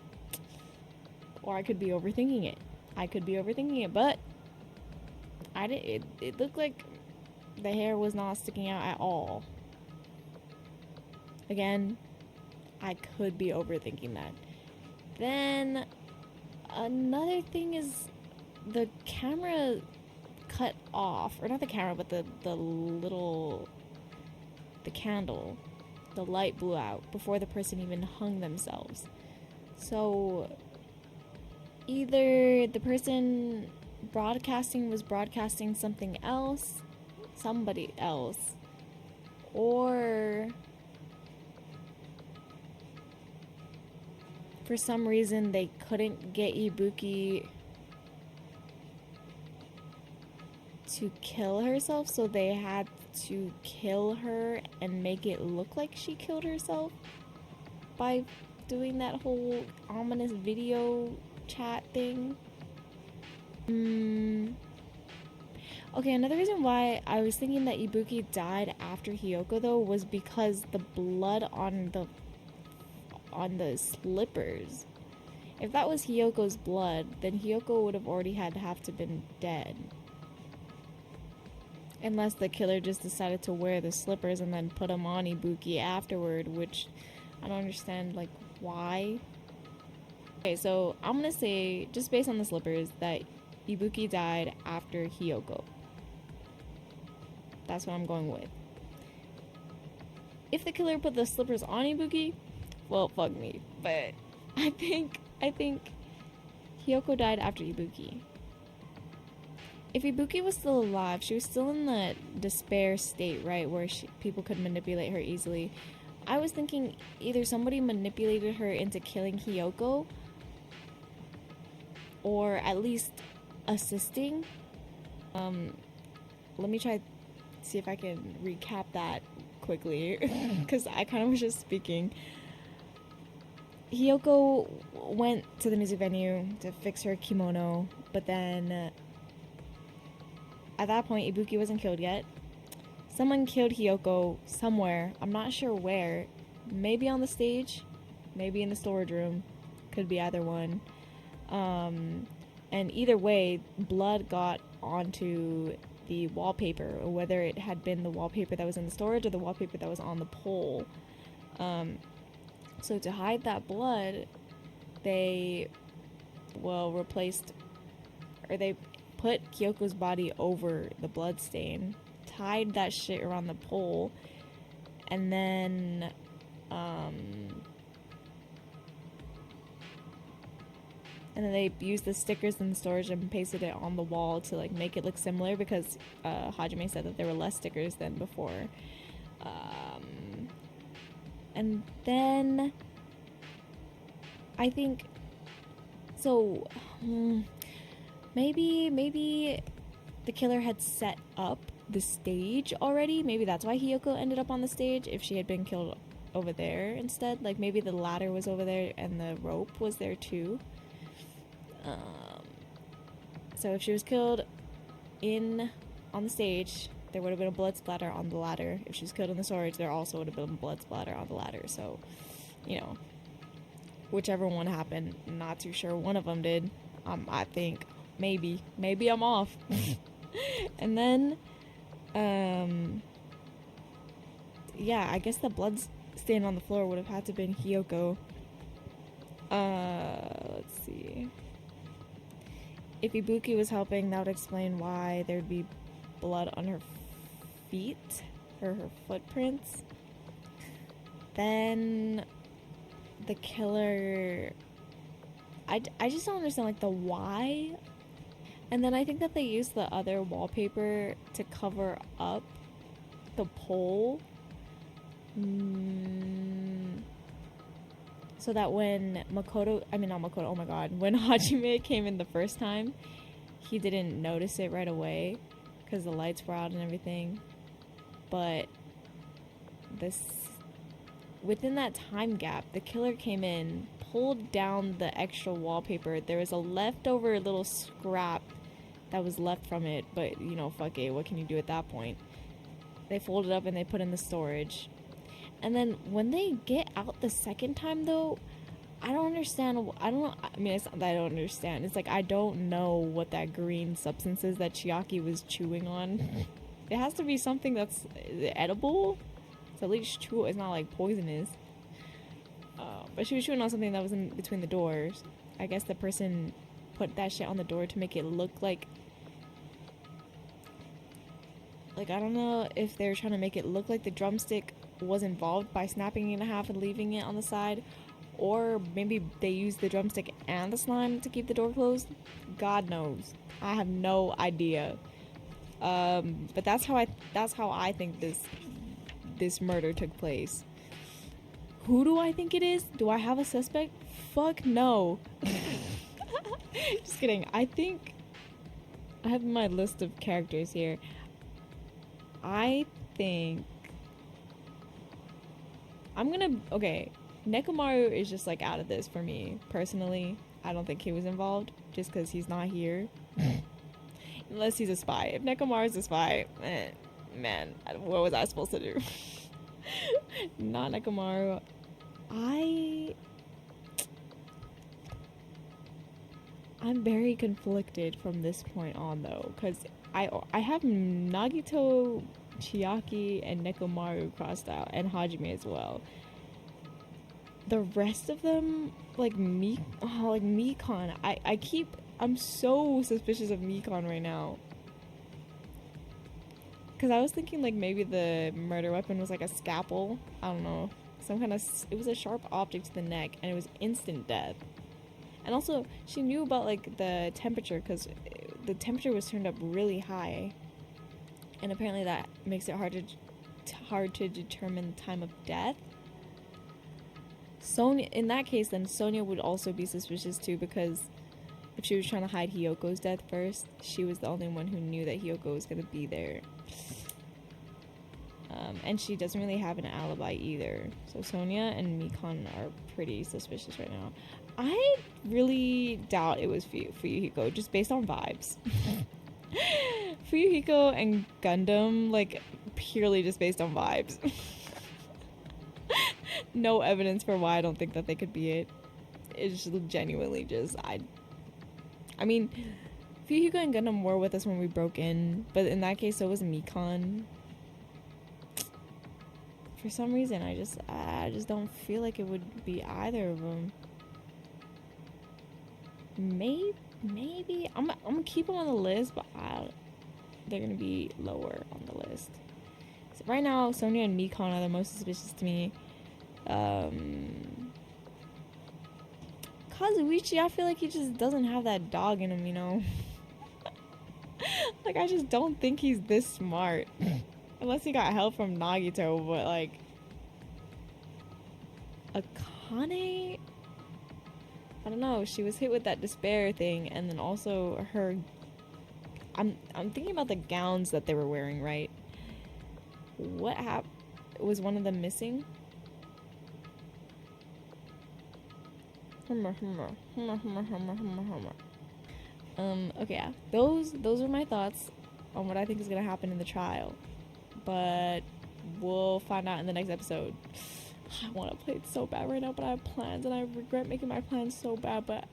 A: Or I could be overthinking it. But it looked like the hair was not sticking out at all. Again, I could be overthinking that. Then another thing is the camera cut off, or not the camera, but the candle, the light blew out before the person even hung themselves. So either the person broadcasting was broadcasting somebody else, or for some reason they couldn't get Ibuki to kill herself, so they had to kill her and make it look like she killed herself by doing that whole ominous video chat thing. Okay, another reason why I was thinking that Ibuki died after Hiyoko, though, was because the blood on the slippers. If that was Hiyoko's blood, then Hiyoko would have already have to been dead. Unless the killer just decided to wear the slippers and then put them on Ibuki afterward, which I don't understand, like, why. Okay, so I'm gonna say, just based on the slippers, that Ibuki died after Hiyoko. That's what I'm going with. If the killer put the slippers on Ibuki, well, fuck me. But I think Hiyoko died after Ibuki. If Ibuki was still alive, she was still in the despair state, right, where people could manipulate her easily. I was thinking either somebody manipulated her into killing Hiyoko, or at least assisting. Let me try see if I can recap that quickly, because I kind of was just speaking. Hiyoko went to the music venue to fix her kimono, but then at that point, Ibuki wasn't killed yet. Someone killed Hiyoko somewhere. I'm not sure where. Maybe on the stage. Maybe in the storage room. Could be either one. And either way, blood got onto the wallpaper. Or whether it had been the wallpaper that was in the storage or the wallpaper that was on the pole. So to hide that blood, they, replaced... Or they put Kyoko's body over the blood stain, tied that shit around the pole, and then they used the stickers in the storage and pasted it on the wall to like make it look similar, because Hajime said that there were less stickers than before. And then I think so. Maybe the killer had set up the stage already. Maybe that's why Hiyoko ended up on the stage, if she had been killed over there instead. Like, maybe the ladder was over there and the rope was there too. So if she was killed on the stage, there would have been a blood splatter on the ladder. If she was killed in the storage, there also would have been blood splatter on the ladder. So, whichever one happened, not too sure. One of them did. I think. Maybe I'm off. And then I guess the blood stain on the floor would have had to been Hiyoko. Let's see. If Ibuki was helping, that would explain why there'd be blood on her feet, or her footprints. Then the killer, I just don't understand, like, the why. And then I think that they used the other wallpaper to cover up the pole. So that when when Hajime came in the first time, he didn't notice it right away because the lights were out and everything. But within that time gap, the killer came in, pulled down the extra wallpaper. There was a leftover little scrap that was left from it, but fuck it, what can you do at that point? They folded up and they put in the storage. And then when they get out the second time, though, I don't understand. It's not that I don't understand. It's like I don't know what that green substance is that Chiaki was chewing on. It has to be something that's edible. It's at least chew. It's not like poisonous. But she was chewing on something that was in between the doors. I guess the person put that shit on the door to make it look like I don't know if they were trying to make it look like the drumstick was involved by snapping it in half and leaving it on the side, or maybe they used the drumstick and the slime to keep the door closed. God knows. I have no idea. But that's how I think this murder took place. Who do I think it is? Do I have a suspect? Fuck no. Just kidding. I think I have my list of characters here. I think Nekomaru is just like out of this for me personally. I don't think he was involved just because he's not here. Unless he's a spy. If Nekomaru's a spy, man, what was I supposed to do? Not Nekomaru. I I'm very conflicted from this point on though, because I have Nagito, Chiaki, and Nekomaru crossed out, and Hajime as well. The rest of them, like Mikon, I'm so suspicious of Mikon right now. Because I was thinking like maybe the murder weapon was like a scalpel. I don't know. Some kind of, it was a sharp object to the neck, and it was instant death. And also, she knew about like the temperature, because the temperature was turned up really high. And apparently that makes it hard to determine the time of death. Sonia, in that case, then Sonia would also be suspicious too, because if she was trying to hide Hyoko's death first, she was the only one who knew that Hyoko was going to be there. And she doesn't really have an alibi either. So Sonia and Mikon are pretty suspicious right now. I really doubt it was Fuyuhiko, just based on vibes. Fuyuhiko and Gundam, like, purely just based on vibes. No evidence for why I don't think that they could be it. It's just genuinely just, I mean, Fuyuhiko and Gundam were with us when we broke in, but in that case, so was Mikon. For some reason, I just don't feel like it would be either of them. Maybe I'm gonna keep them on the list, but they're gonna be lower on the list. So right now, Sonia and Mikon are the most suspicious to me. Kazuichi, I feel like he just doesn't have that dog in him, you know. Like, I just don't think he's this smart. Unless he got help from Nagito, but like Akane, I don't know, she was hit with that despair thing, and then also her, I'm thinking about the gowns that they were wearing, right? What happened? Was one of them missing? Okay, yeah. Those are my thoughts on what I think is gonna happen in the trial. But we'll find out in the next episode. I want to play it so bad right now, but I have plans, and I regret making my plans so bad, but